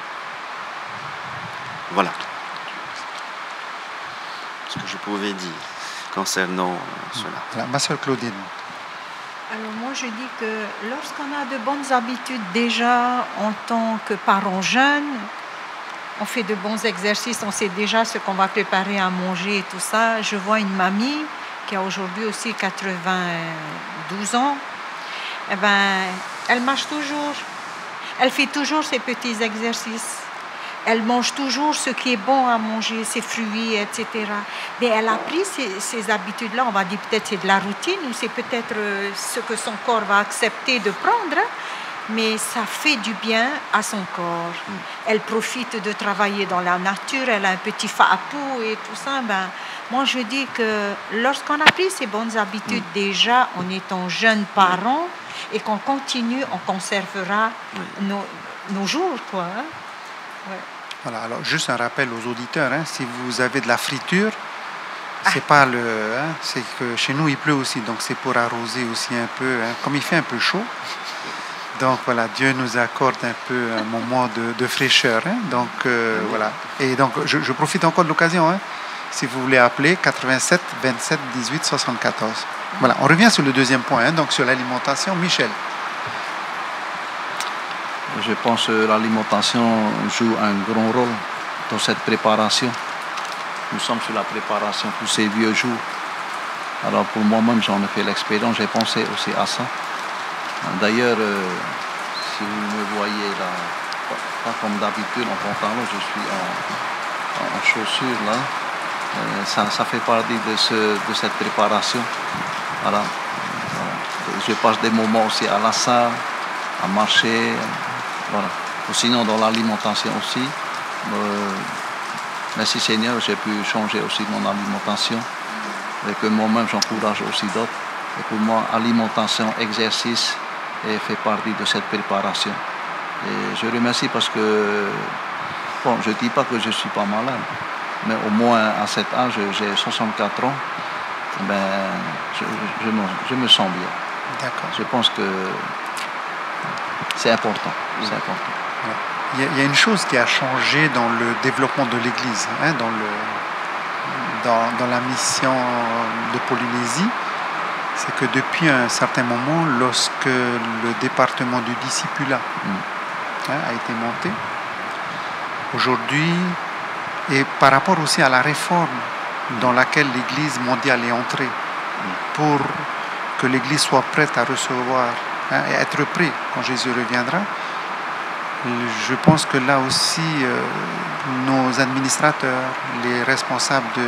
Voilà ce que je pouvais dire concernant cela. Voilà, ma soeur Claudine. Alors moi, je dis que lorsqu'on a de bonnes habitudes déjà en tant que parents jeunes, on fait de bons exercices, on sait déjà ce qu'on va préparer à manger et tout ça. Je vois une mamie qui a aujourd'hui aussi 92 ans. Eh ben, elle marche toujours. Elle fait toujours ses petits exercices. Elle mange toujours ce qui est bon à manger, ses fruits, etc. Mais elle a pris ces habitudes-là. On va dire peut-être c'est de la routine ou c'est peut-être ce que son corps va accepter de prendre. Mais ça fait du bien à son corps. Elle profite de travailler dans la nature. Elle a un petit fapou et tout ça. Ben, moi, je dis que lorsqu'on a pris ces bonnes habitudes déjà en étant jeunes parents et qu'on continue, on conservera nos jours, quoi. Hein? Ouais. Voilà, alors juste un rappel aux auditeurs, hein, si vous avez de la friture, c'est pas le, hein, c'est que chez nous il pleut aussi, donc c'est pour arroser aussi un peu, hein, comme il fait un peu chaud. Donc voilà, Dieu nous accorde un peu un moment de fraîcheur, hein, donc voilà. Et donc je profite encore de l'occasion, hein, si vous voulez appeler 87 27 18 74. Voilà, on revient sur le deuxième point, hein, donc sur l'alimentation. Michel. Je pense que l'alimentation joue un grand rôle dans cette préparation. Nous sommes sur la préparation pour ces vieux jours. Alors pour moi-même, j'en ai fait l'expérience, j'ai pensé aussi à ça. D'ailleurs, si vous me voyez là, pas comme d'habitude en pantalon, je suis en chaussures là. Ça fait partie de cette préparation. Voilà. Je passe des moments aussi à la salle, à marcher. Voilà. Sinon, dans l'alimentation aussi, merci Seigneur, j'ai pu changer aussi mon alimentation et que moi-même j'encourage aussi d'autres. Et pour moi, alimentation, exercice fait partie de cette préparation. Et je remercie parce que, bon, je ne dis pas que je ne suis pas malade, mais au moins à cet âge, j'ai 64 ans, ben, je me sens bien. D'accord. Je pense que c'est important. C'est important. Il y a une chose qui a changé dans le développement de l'Église, hein, dans la mission de Polynésie, c'est que depuis un certain moment, lorsque le département du discipulat a été monté, aujourd'hui, et par rapport aussi à la réforme dans laquelle l'Église mondiale est entrée, pour que l'Église soit prête à recevoir, hein, et être prêt quand Jésus reviendra, je pense que là aussi, nos administrateurs, les responsables de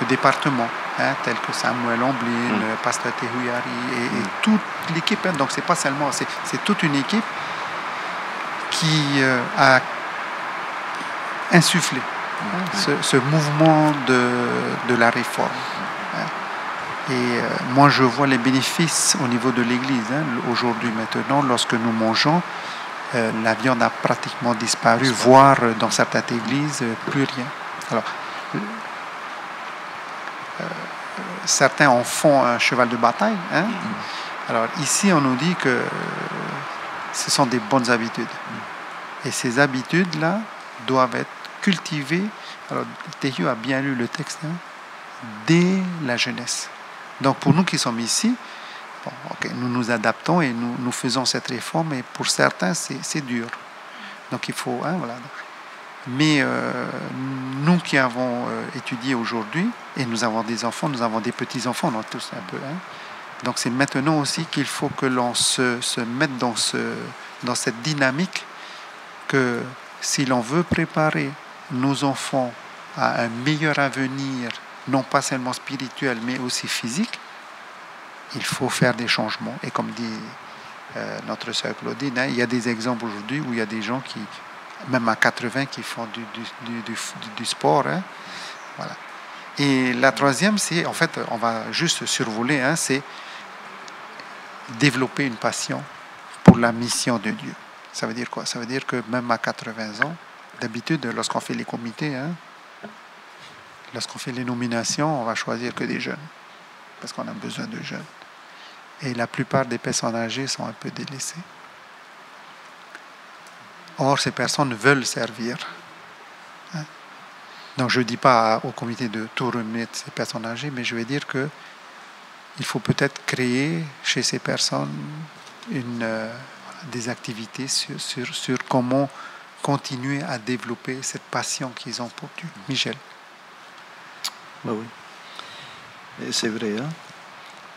département, hein, tels que Samuel Omblin, Pasteur Tehouyari et toute l'équipe, hein, donc c'est pas seulement, c'est toute une équipe qui a insufflé ce mouvement de la réforme. Et moi, je vois les bénéfices au niveau de l'Église. Hein. Aujourd'hui, maintenant, lorsque nous mangeons, la viande a pratiquement disparu, voire dans certaines églises, plus rien. Alors, certains en font un cheval de bataille. Hein. Alors, ici, on nous dit que ce sont des bonnes habitudes. Et ces habitudes-là doivent être cultivées. Alors, Théo a bien lu le texte, hein, dès la jeunesse. Donc pour nous qui sommes ici, bon, okay, nous nous adaptons et nous faisons cette réforme, et pour certains c'est dur. Donc il faut, hein, voilà. Mais nous qui avons étudié aujourd'hui, et nous avons des enfants, nous avons des petits-enfants, on a tous un peu. Hein. Donc c'est maintenant aussi qu'il faut que l'on se mette dans cette dynamique que si l'on veut préparer nos enfants à un meilleur avenir, non pas seulement spirituel, mais aussi physique, il faut faire des changements. Et comme dit notre sœur Claudine, hein, il y a des exemples aujourd'hui où il y a des gens qui, même à 80, qui font du sport. Hein, voilà. Et la troisième, c'est, en fait, on va juste survoler, hein, c'est développer une passion pour la mission de Dieu. Ça veut dire quoi? Ça veut dire que même à 80 ans, d'habitude, lorsqu'on fait les comités, hein, lorsqu'on fait les nominations, on va choisir que des jeunes, parce qu'on a besoin de jeunes. Et la plupart des personnes âgées sont un peu délaissées. Or, ces personnes veulent servir. Hein? Donc, je ne dis pas au comité de tout remettre ces personnes âgées, mais je vais dire que il faut peut-être créer chez ces personnes des activités sur comment continuer à développer cette passion qu'ils ont pour Dieu. Michel. Oui. Et c'est vrai, hein?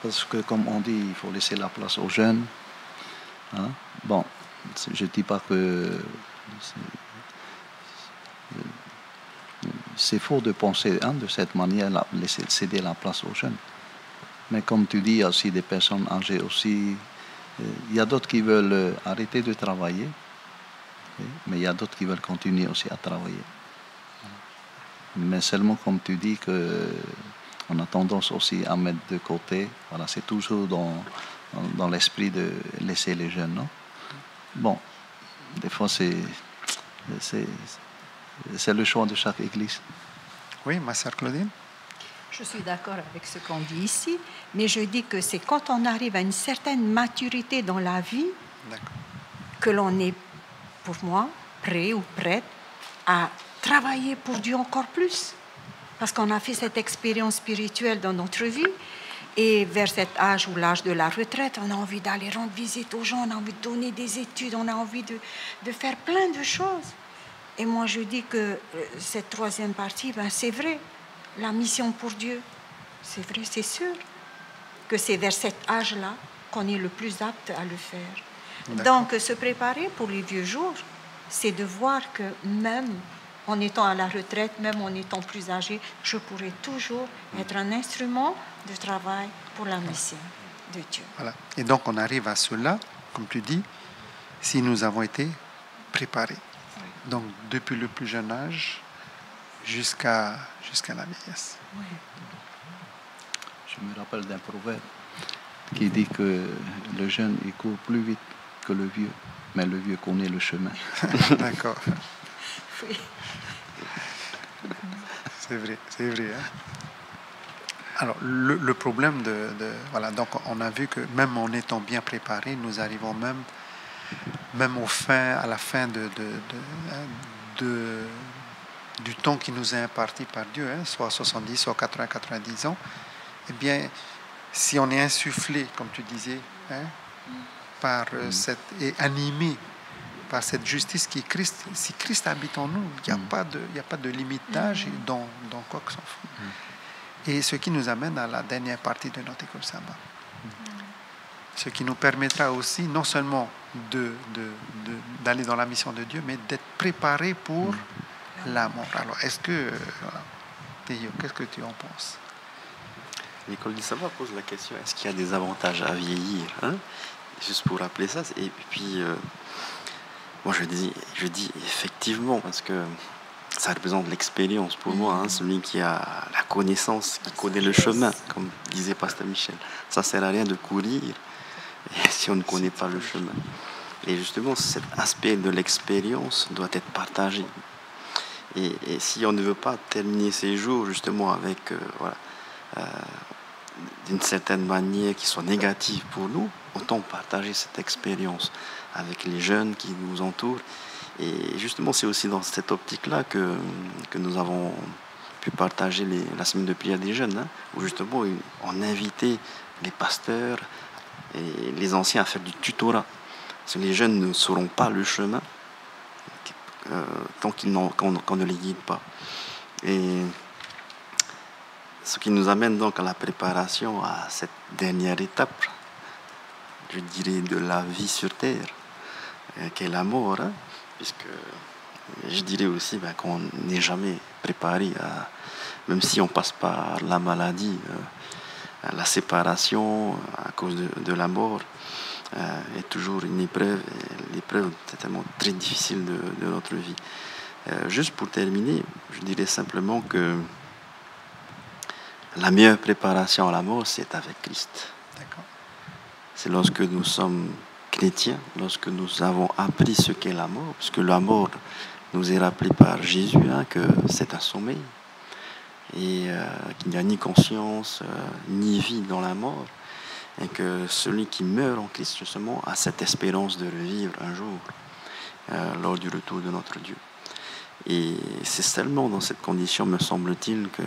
Parce que comme on dit, il faut laisser la place aux jeunes. Hein? Bon, je ne dis pas que c'est faux de penser de cette manière, laisser céder la place aux jeunes. Mais comme tu dis, il y a aussi des personnes âgées aussi. Il y a d'autres qui veulent arrêter de travailler, mais il y a d'autres qui veulent continuer aussi à travailler. Mais seulement, comme tu dis, on a tendance aussi à mettre de côté. Voilà, c'est toujours dans l'esprit de laisser les jeunes, non? Bon, des fois, c'est le choix de chaque église. Oui, ma sœur Claudine? Je suis d'accord avec ce qu'on dit ici, mais je dis que c'est quand on arrive à une certaine maturité dans la vie que l'on est, pour moi, prêt ou prête à travailler pour Dieu encore plus. Parce qu'on a fait cette expérience spirituelle dans notre vie. Et vers cet âge ou l'âge de la retraite, on a envie d'aller rendre visite aux gens, on a envie de donner des études, on a envie de faire plein de choses. Et moi, je dis que cette troisième partie, c'est vrai, la mission pour Dieu, c'est vrai, c'est sûr que c'est vers cet âge-là qu'on est le plus apte à le faire. Donc, se préparer pour les vieux jours, c'est de voir que même en étant à la retraite, même en étant plus âgé, je pourrais toujours être un instrument de travail pour la mission de Dieu. Voilà. Et donc, on arrive à cela, comme tu dis, si nous avons été préparés. Oui. Donc, depuis le plus jeune âge jusqu'à la vieillesse. Oui. Je me rappelle d'un proverbe qui dit que le jeune, il court plus vite que le vieux, mais le vieux connaît le chemin. D'accord. Oui. C'est vrai. Hein? Alors, le problème voilà, donc on a vu que même en étant bien préparés, nous arrivons même à la fin du temps qui nous est imparti par Dieu, hein, soit 70, soit 80, 90 ans. Eh bien, si on est insufflé, comme tu disais, hein, et animé par cette justice qui est Christ, si Christ habite en nous, il n'y a pas de limite d'âge dans quoi que ce soit. Et ce qui nous amène à la dernière partie de notre école sabbat. Ce qui nous permettra aussi non seulement d'aller dans la mission de Dieu, mais d'être préparé pour la mort. Alors, est-ce que... Théo, qu'est-ce que tu en penses? L'école du sabbat pose la question, est-ce qu'il y a des avantages à vieillir, hein? Juste pour rappeler ça. Et puis... moi, je dis effectivement, parce que ça représente l'expérience pour moi, hein, celui qui a la connaissance, qui connaît le chemin, comme disait Pasteur Michel. Ça ne sert à rien de courir si on ne connaît pas le chemin. Et justement, cet aspect de l'expérience doit être partagé. Et si on ne veut pas terminer ses jours justement avec, d'une certaine manière qui soit négative pour nous, autant partager cette expérience avec les jeunes qui nous entourent. Et justement, c'est aussi dans cette optique-là que nous avons pu partager la semaine de prière des jeunes, hein, où justement on invitait les pasteurs et les anciens à faire du tutorat. Parce que les jeunes ne sauront pas le chemin tant qu'on ne les guide pas. Et ce qui nous amène donc à la préparation à cette dernière étape, je dirais, de la vie sur terre, qu'est la mort, hein, puisque je dirais aussi qu'on n'est jamais préparé, même si on passe par la maladie, la séparation à cause de la mort est toujours une épreuve, et l'épreuve est tellement très difficile de notre vie. Juste pour terminer, je dirais simplement que la meilleure préparation à la mort, c'est avec Christ. D'accord. C'est lorsque nous sommes chrétiens, lorsque nous avons appris ce qu'est la mort, puisque la mort nous est rappelée par Jésus, hein, que c'est un sommeil, et qu'il n'y a ni conscience, ni vie dans la mort, et que celui qui meurt en Christ, justement, a cette espérance de revivre un jour, lors du retour de notre Dieu. Et c'est seulement dans cette condition, me semble-t-il, que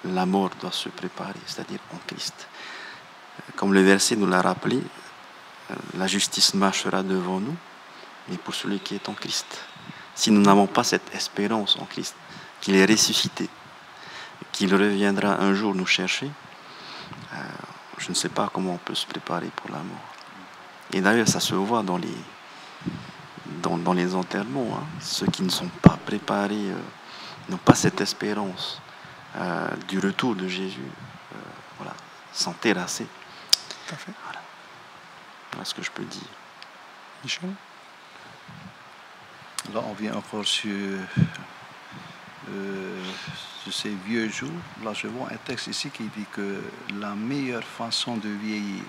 la mort doit se préparer, c'est-à-dire en Christ. Comme le verset nous l'a rappelé, la justice marchera devant nous, mais pour celui qui est en Christ. Si nous n'avons pas cette espérance en Christ, qu'il est ressuscité, qu'il reviendra un jour nous chercher, je ne sais pas comment on peut se préparer pour la mort. Et d'ailleurs, ça se voit dans les enterrements. Hein. Ceux qui ne sont pas préparés, n'ont pas cette espérance du retour de Jésus, voilà, sont terrassés. Tout à fait. Voilà ce que je peux dire. Michel? Là, on vient encore sur ces vieux jours. Là, je vois un texte ici qui dit que la meilleure façon de vieillir,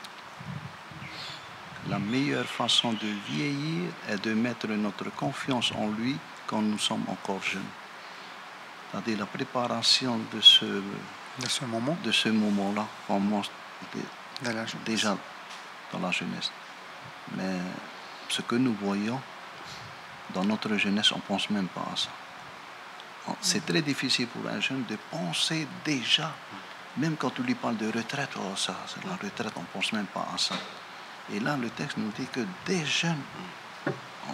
est de mettre notre confiance en lui quand nous sommes encore jeunes. C'est-à-dire la préparation de ce moment-là, commence déjà dans la jeunesse. Mais ce que nous voyons dans notre jeunesse, on ne pense même pas à ça. C'est très difficile pour un jeune de penser déjà, même quand tu lui parles de retraite, oh ça, c'est la retraite, on ne pense même pas à ça. Et là, le texte nous dit que des jeunes,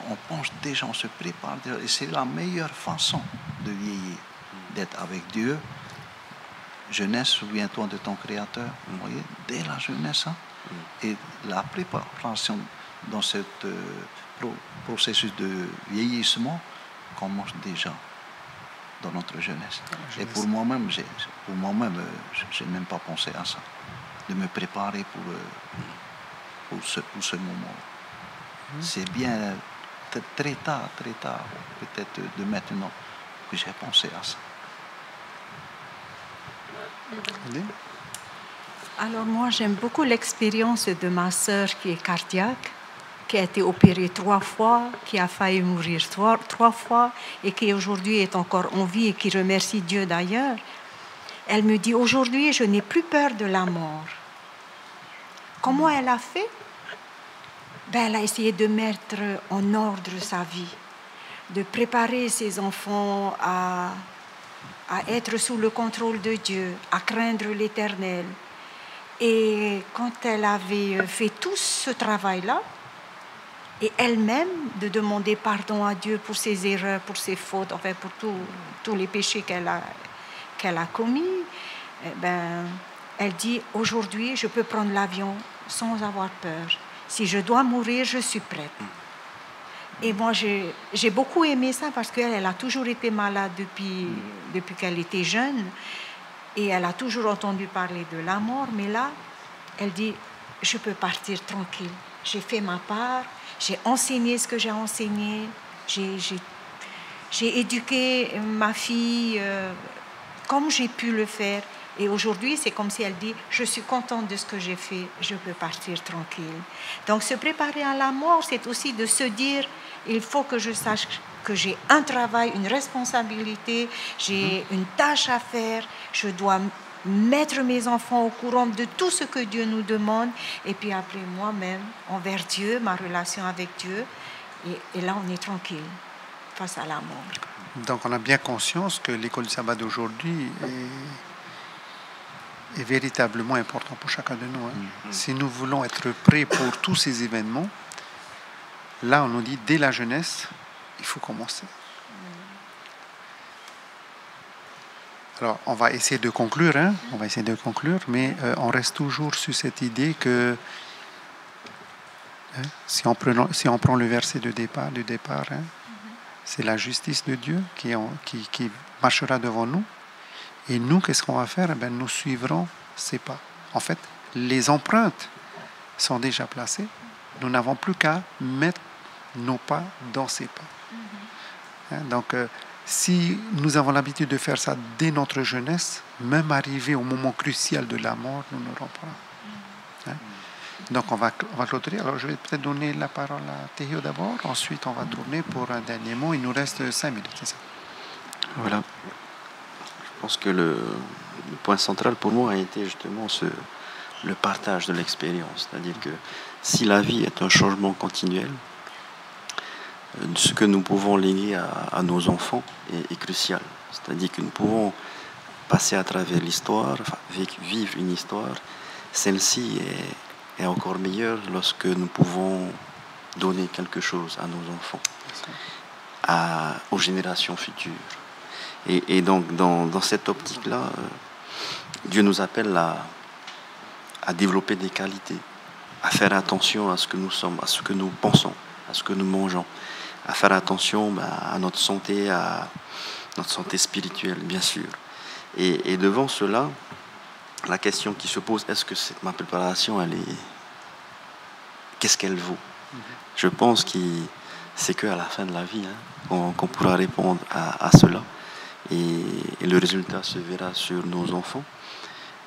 on pense déjà, on se prépare déjà, et c'est la meilleure façon de vieillir, d'être avec Dieu. Jeunesse, souviens-toi de ton Créateur, vous voyez, dès la jeunesse. Hein? Et la préparation dans ce processus de vieillissement commence déjà dans notre jeunesse. Et pour moi-même, je n'ai même pas pensé à ça, de me préparer pour ce moment. C'est bien très tard, peut-être de maintenant, que j'ai pensé à ça. Alors moi, j'aime beaucoup l'expérience de ma sœur qui est cardiaque, qui a été opérée 3 fois, qui a failli mourir 3 fois et qui aujourd'hui est encore en vie et qui remercie Dieu d'ailleurs. Elle me dit, aujourd'hui, je n'ai plus peur de la mort. Comment elle a fait? Elle a essayé de mettre en ordre sa vie, de préparer ses enfants à être sous le contrôle de Dieu, à craindre l'Éternel. Et quand elle avait fait tout ce travail-là, et elle-même de demander pardon à Dieu pour ses erreurs, pour ses fautes, enfin pour tous les péchés qu'elle a commis, elle dit, aujourd'hui, je peux prendre l'avion sans avoir peur. Si je dois mourir, je suis prête. Et moi, j'ai beaucoup aimé ça parce qu'elle a toujours été malade depuis qu'elle était jeune. Et elle a toujours entendu parler de la mort. Mais là, elle dit, je peux partir tranquille. J'ai fait ma part. J'ai enseigné ce que j'ai enseigné. J'ai éduqué ma fille comme j'ai pu le faire. Et aujourd'hui, c'est comme si elle dit, je suis contente de ce que j'ai fait, je peux partir tranquille. Donc, se préparer à la mort, c'est aussi de se dire, il faut que je sache que j'ai un travail, une responsabilité, j'ai une tâche à faire, je dois mettre mes enfants au courant de tout ce que Dieu nous demande, et puis après moi-même, envers Dieu, ma relation avec Dieu, et là, on est tranquille face à la mort. Donc, on a bien conscience que l'école du sabbat d'aujourd'hui est véritablement important pour chacun de nous. Hein. Si nous voulons être prêts pour tous ces événements, là, on nous dit, dès la jeunesse, il faut commencer. Alors, on va essayer de conclure, hein. On va essayer de conclure, mais on reste toujours sur cette idée que si on prend le verset de départ, hein, c'est la justice de Dieu qui marchera devant nous. Et nous, qu'est-ce qu'on va faire? Nous suivrons ses pas. En fait, les empreintes sont déjà placées. Nous n'avons plus qu'à mettre nos pas dans ses pas. Donc, si nous avons l'habitude de faire ça dès notre jeunesse, même arrivé au moment crucial de la mort, nous n'aurons pas. Donc, on va clôturer. Alors, je vais peut-être donner la parole à Théo d'abord. Ensuite, on va tourner pour un dernier mot. Il nous reste 5 minutes, c'est ça? Voilà. Je pense que le point central pour moi a été justement le partage de l'expérience. C'est-à-dire que si la vie est un changement continuel, ce que nous pouvons léguer à nos enfants est crucial. C'est-à-dire que nous pouvons passer à travers l'histoire, vivre une histoire celle-ci est encore meilleure lorsque nous pouvons donner quelque chose à nos enfants, aux générations futures. Et donc, dans cette optique-là, Dieu nous appelle à développer des qualités, à faire attention à ce que nous sommes, à ce que nous pensons, à ce que nous mangeons, à faire attention à notre santé spirituelle, bien sûr. Et devant cela, la question qui se pose, est-ce que ma préparation, qu'est-ce qu'elle vaut? Je pense que c'est qu'à la fin de la vie qu'on pourra répondre à cela. Et le résultat se verra sur nos enfants.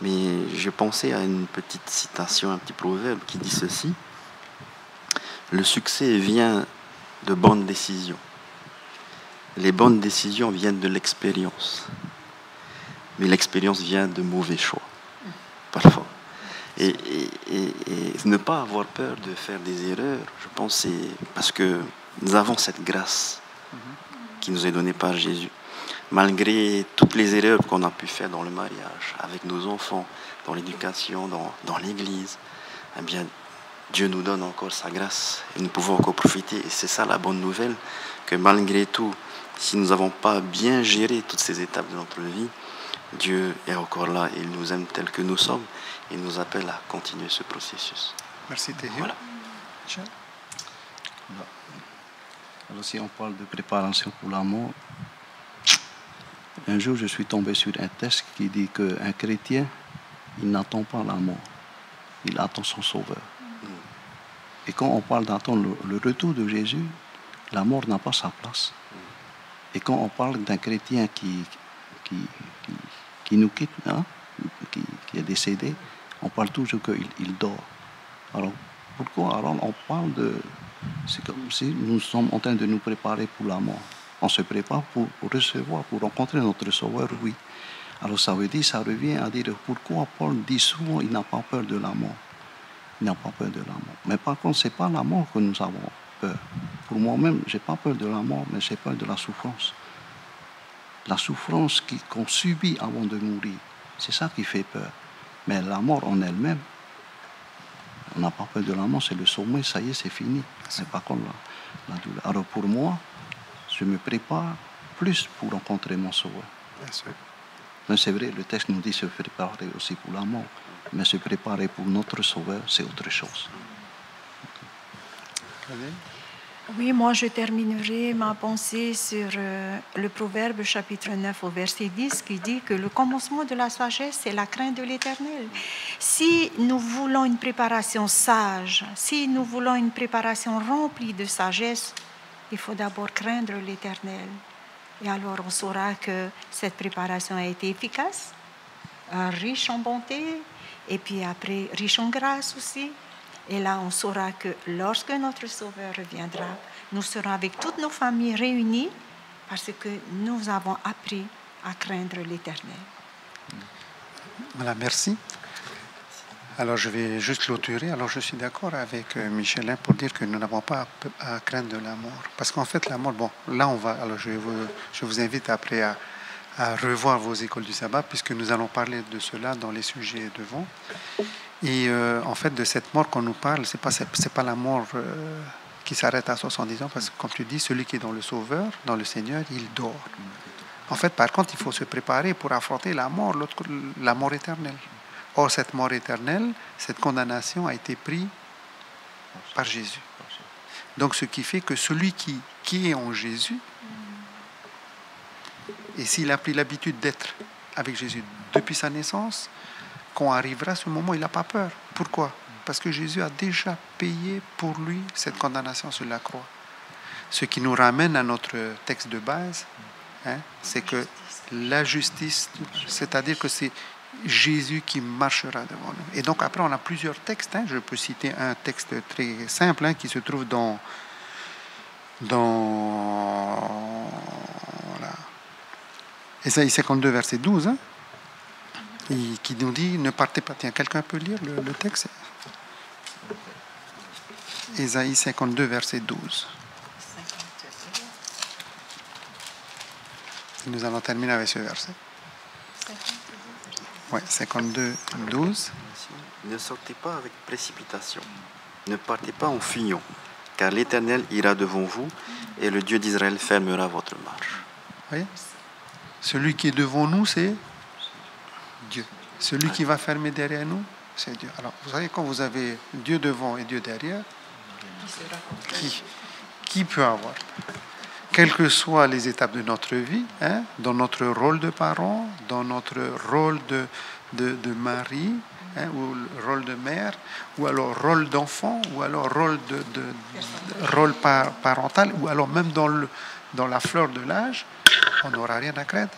Mais je pensais à une petite citation, un petit proverbe qui dit ceci: le succès vient de bonnes décisions. Les bonnes décisions viennent de l'expérience. Mais l'expérience vient de mauvais choix, parfois. Et ne pas avoir peur de faire des erreurs, je pense, c'est parce que nous avons cette grâce qui nous est donnée par Jésus. Malgré toutes les erreurs qu'on a pu faire dans le mariage, avec nos enfants, dans l'éducation, dans l'église, eh bien, Dieu nous donne encore sa grâce et nous pouvons encore profiter. Et c'est ça la bonne nouvelle, que malgré tout, si nous n'avons pas bien géré toutes ces étapes de notre vie, Dieu est encore là et il nous aime tels que nous sommes et nous appelle à continuer ce processus. Merci Théo. Voilà. Alors si on parle de préparation pour la mort, un jour je suis tombé sur un texte qui dit qu'un chrétien, il n'attend pas la mort, il attend son sauveur. Et quand on parle d'attendre le retour de Jésus, la mort n'a pas sa place. Et quand on parle d'un chrétien qui nous quitte, qui est décédé, on parle toujours qu'il dort. Alors pourquoi alors on parle de... C'est comme si nous sommes en train de nous préparer pour la mort. On se prépare pour recevoir, pour rencontrer notre Sauveur, oui. Alors ça revient à dire pourquoi Paul dit souvent il n'a pas peur de la mort. Il n'a pas peur de la mort. Mais par contre, ce n'est pas la mort que nous avons peur. Pour moi-même, je n'ai pas peur de la mort, mais j'ai peur de la souffrance. La souffrance qu'on subit avant de mourir, c'est ça qui fait peur. Mais la mort en elle-même, on n'a pas peur de la mort, c'est le sommeil, ça y est, c'est fini. C'est pas comme la douleur. Alors pour moi, je me prépare plus pour rencontrer mon Sauveur. Mais c'est vrai, le texte nous dit se préparer aussi pour la mort. Mais se préparer pour notre Sauveur, c'est autre chose. Oui, moi je terminerai ma pensée sur le Proverbe chapitre 9 au verset 10 qui dit que le commencement de la sagesse, c'est la crainte de l'Éternel. Si nous voulons une préparation sage, si nous voulons une préparation remplie de sagesse, il faut d'abord craindre l'Éternel. Et alors on saura que cette préparation a été efficace, riche en bonté, et puis après riche en grâce aussi. Et là, on saura que lorsque notre Sauveur reviendra, nous serons avec toutes nos familles réunies parce que nous avons appris à craindre l'Éternel. Voilà, merci. Alors, je vais juste clôturer. Alors, je suis d'accord avec Michelin pour dire que nous n'avons pas à craindre de la mort. Parce qu'en fait, la mort, bon, là, on va... Alors, je vous invite après à revoir vos écoles du sabbat puisque nous allons parler de cela dans les sujets devant. Et en fait, de cette mort qu'on nous parle, c'est pas la mort qui s'arrête à 70 ans, parce que comme tu dis, celui qui est dans le Sauveur, dans le Seigneur, il dort. En fait, par contre, il faut se préparer pour affronter la mort éternelle. Or, cette mort éternelle, cette condamnation a été prise par Jésus. Donc, ce qui fait que celui qui est en Jésus, et s'il a pris l'habitude d'être avec Jésus depuis sa naissance, quand arrivera ce moment, il n'a pas peur. Pourquoi? Parce que Jésus a déjà payé pour lui cette condamnation sur la croix. Ce qui nous ramène à notre texte de base, c'est que la justice, c'est-à-dire que c'est Jésus qui marchera devant nous. Et donc après, on a plusieurs textes. Je peux citer un texte très simple qui se trouve dans voilà, Ésaïe 52, verset 12. Et qui nous dit, ne partez pas. Tiens, quelqu'un peut lire le texte? Ésaïe 52, verset 12. Et nous allons terminer avec ce verset. Oui, 52, 12. Ne sortez pas avec précipitation. Ne partez pas en fuyant, car l'Éternel ira devant vous et le Dieu d'Israël fermera votre marche. Oui. Celui qui est devant nous, c'est Dieu. Celui qui va fermer derrière nous, c'est Dieu. Alors, vous savez, quand vous avez Dieu devant et Dieu derrière, qui peut avoir? Quelles que soient les étapes de notre vie, hein, dans notre rôle de parent, dans notre rôle de mari, hein, ou le rôle de mère, ou alors rôle d'enfant, ou alors rôle rôle parental, ou alors même dans la fleur de l'âge, on n'aura rien à craindre,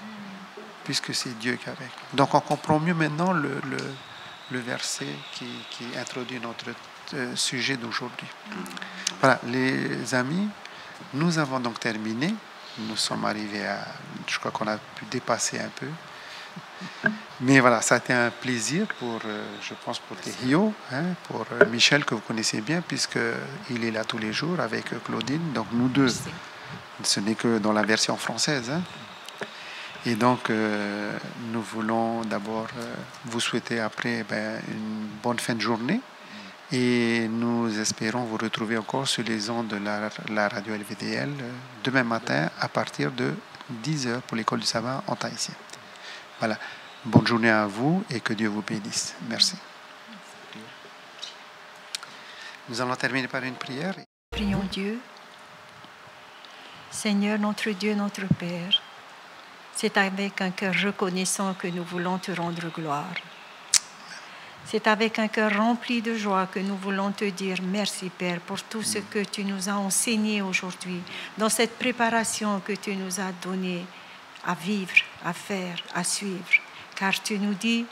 puisque c'est Dieu qui est avec. Donc on comprend mieux maintenant le verset qui introduit notre sujet d'aujourd'hui. Voilà, les amis, nous avons donc terminé. Nous sommes arrivés à... Je crois qu'on a pu dépasser un peu. Mais voilà, ça a été un plaisir pour, je pense, pour Tehio, hein, pour Michel, que vous connaissez bien, puisqu'il est là tous les jours avec Claudine. Donc nous deux, ce n'est que dans la version française. Hein. Et donc, nous voulons d'abord vous souhaiter après une bonne fin de journée. Et nous espérons vous retrouver encore sur les ondes de la radio LVDL demain matin à partir de 10h pour l'école du sabbat en tahitien. Voilà. Bonne journée à vous et que Dieu vous bénisse. Merci. Nous allons terminer par une prière. Prions Dieu. Seigneur, notre Dieu, notre Père, c'est avec un cœur reconnaissant que nous voulons te rendre gloire. C'est avec un cœur rempli de joie que nous voulons te dire merci, Père, pour tout ce que tu nous as enseigné aujourd'hui, dans cette préparation que tu nous as donnée à vivre, à faire, à suivre. Car tu nous dis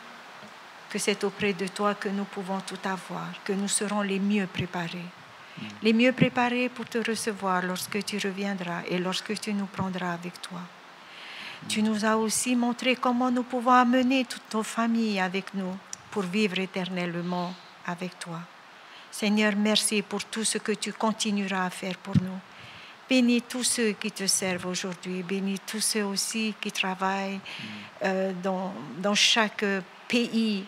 que c'est auprès de toi que nous pouvons tout avoir, que nous serons les mieux préparés. Les mieux préparés pour te recevoir lorsque tu reviendras et lorsque tu nous prendras avec toi. Tu nous as aussi montré comment nous pouvons amener toutes nos familles avec nous pour vivre éternellement avec toi. Seigneur, merci pour tout ce que tu continueras à faire pour nous. Bénis tous ceux qui te servent aujourd'hui. Bénis tous ceux aussi qui travaillent dans chaque pays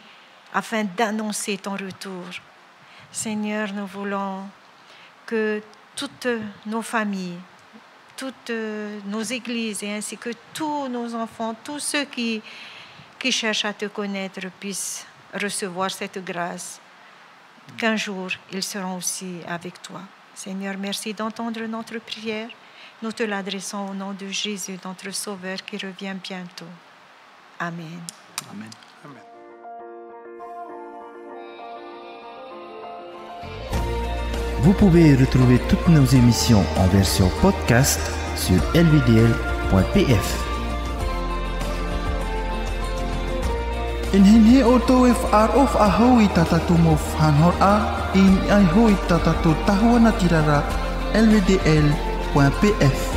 afin d'annoncer ton retour. Seigneur, nous voulons que toutes nos familles, toutes nos églises et ainsi que tous nos enfants, tous ceux qui cherchent à te connaître puissent recevoir cette grâce, qu'un jour ils seront aussi avec toi. Seigneur, merci d'entendre notre prière. Nous te l'adressons au nom de Jésus, notre Sauveur, qui revient bientôt. Amen. Amen. Amen. Vous pouvez retrouver toutes nos émissions en version podcast sur lvdl.pf. In hinhi oto if of ahoy tatatu mo fanhor a in ai hoi tatatu tahua na tirara lvdl.pf.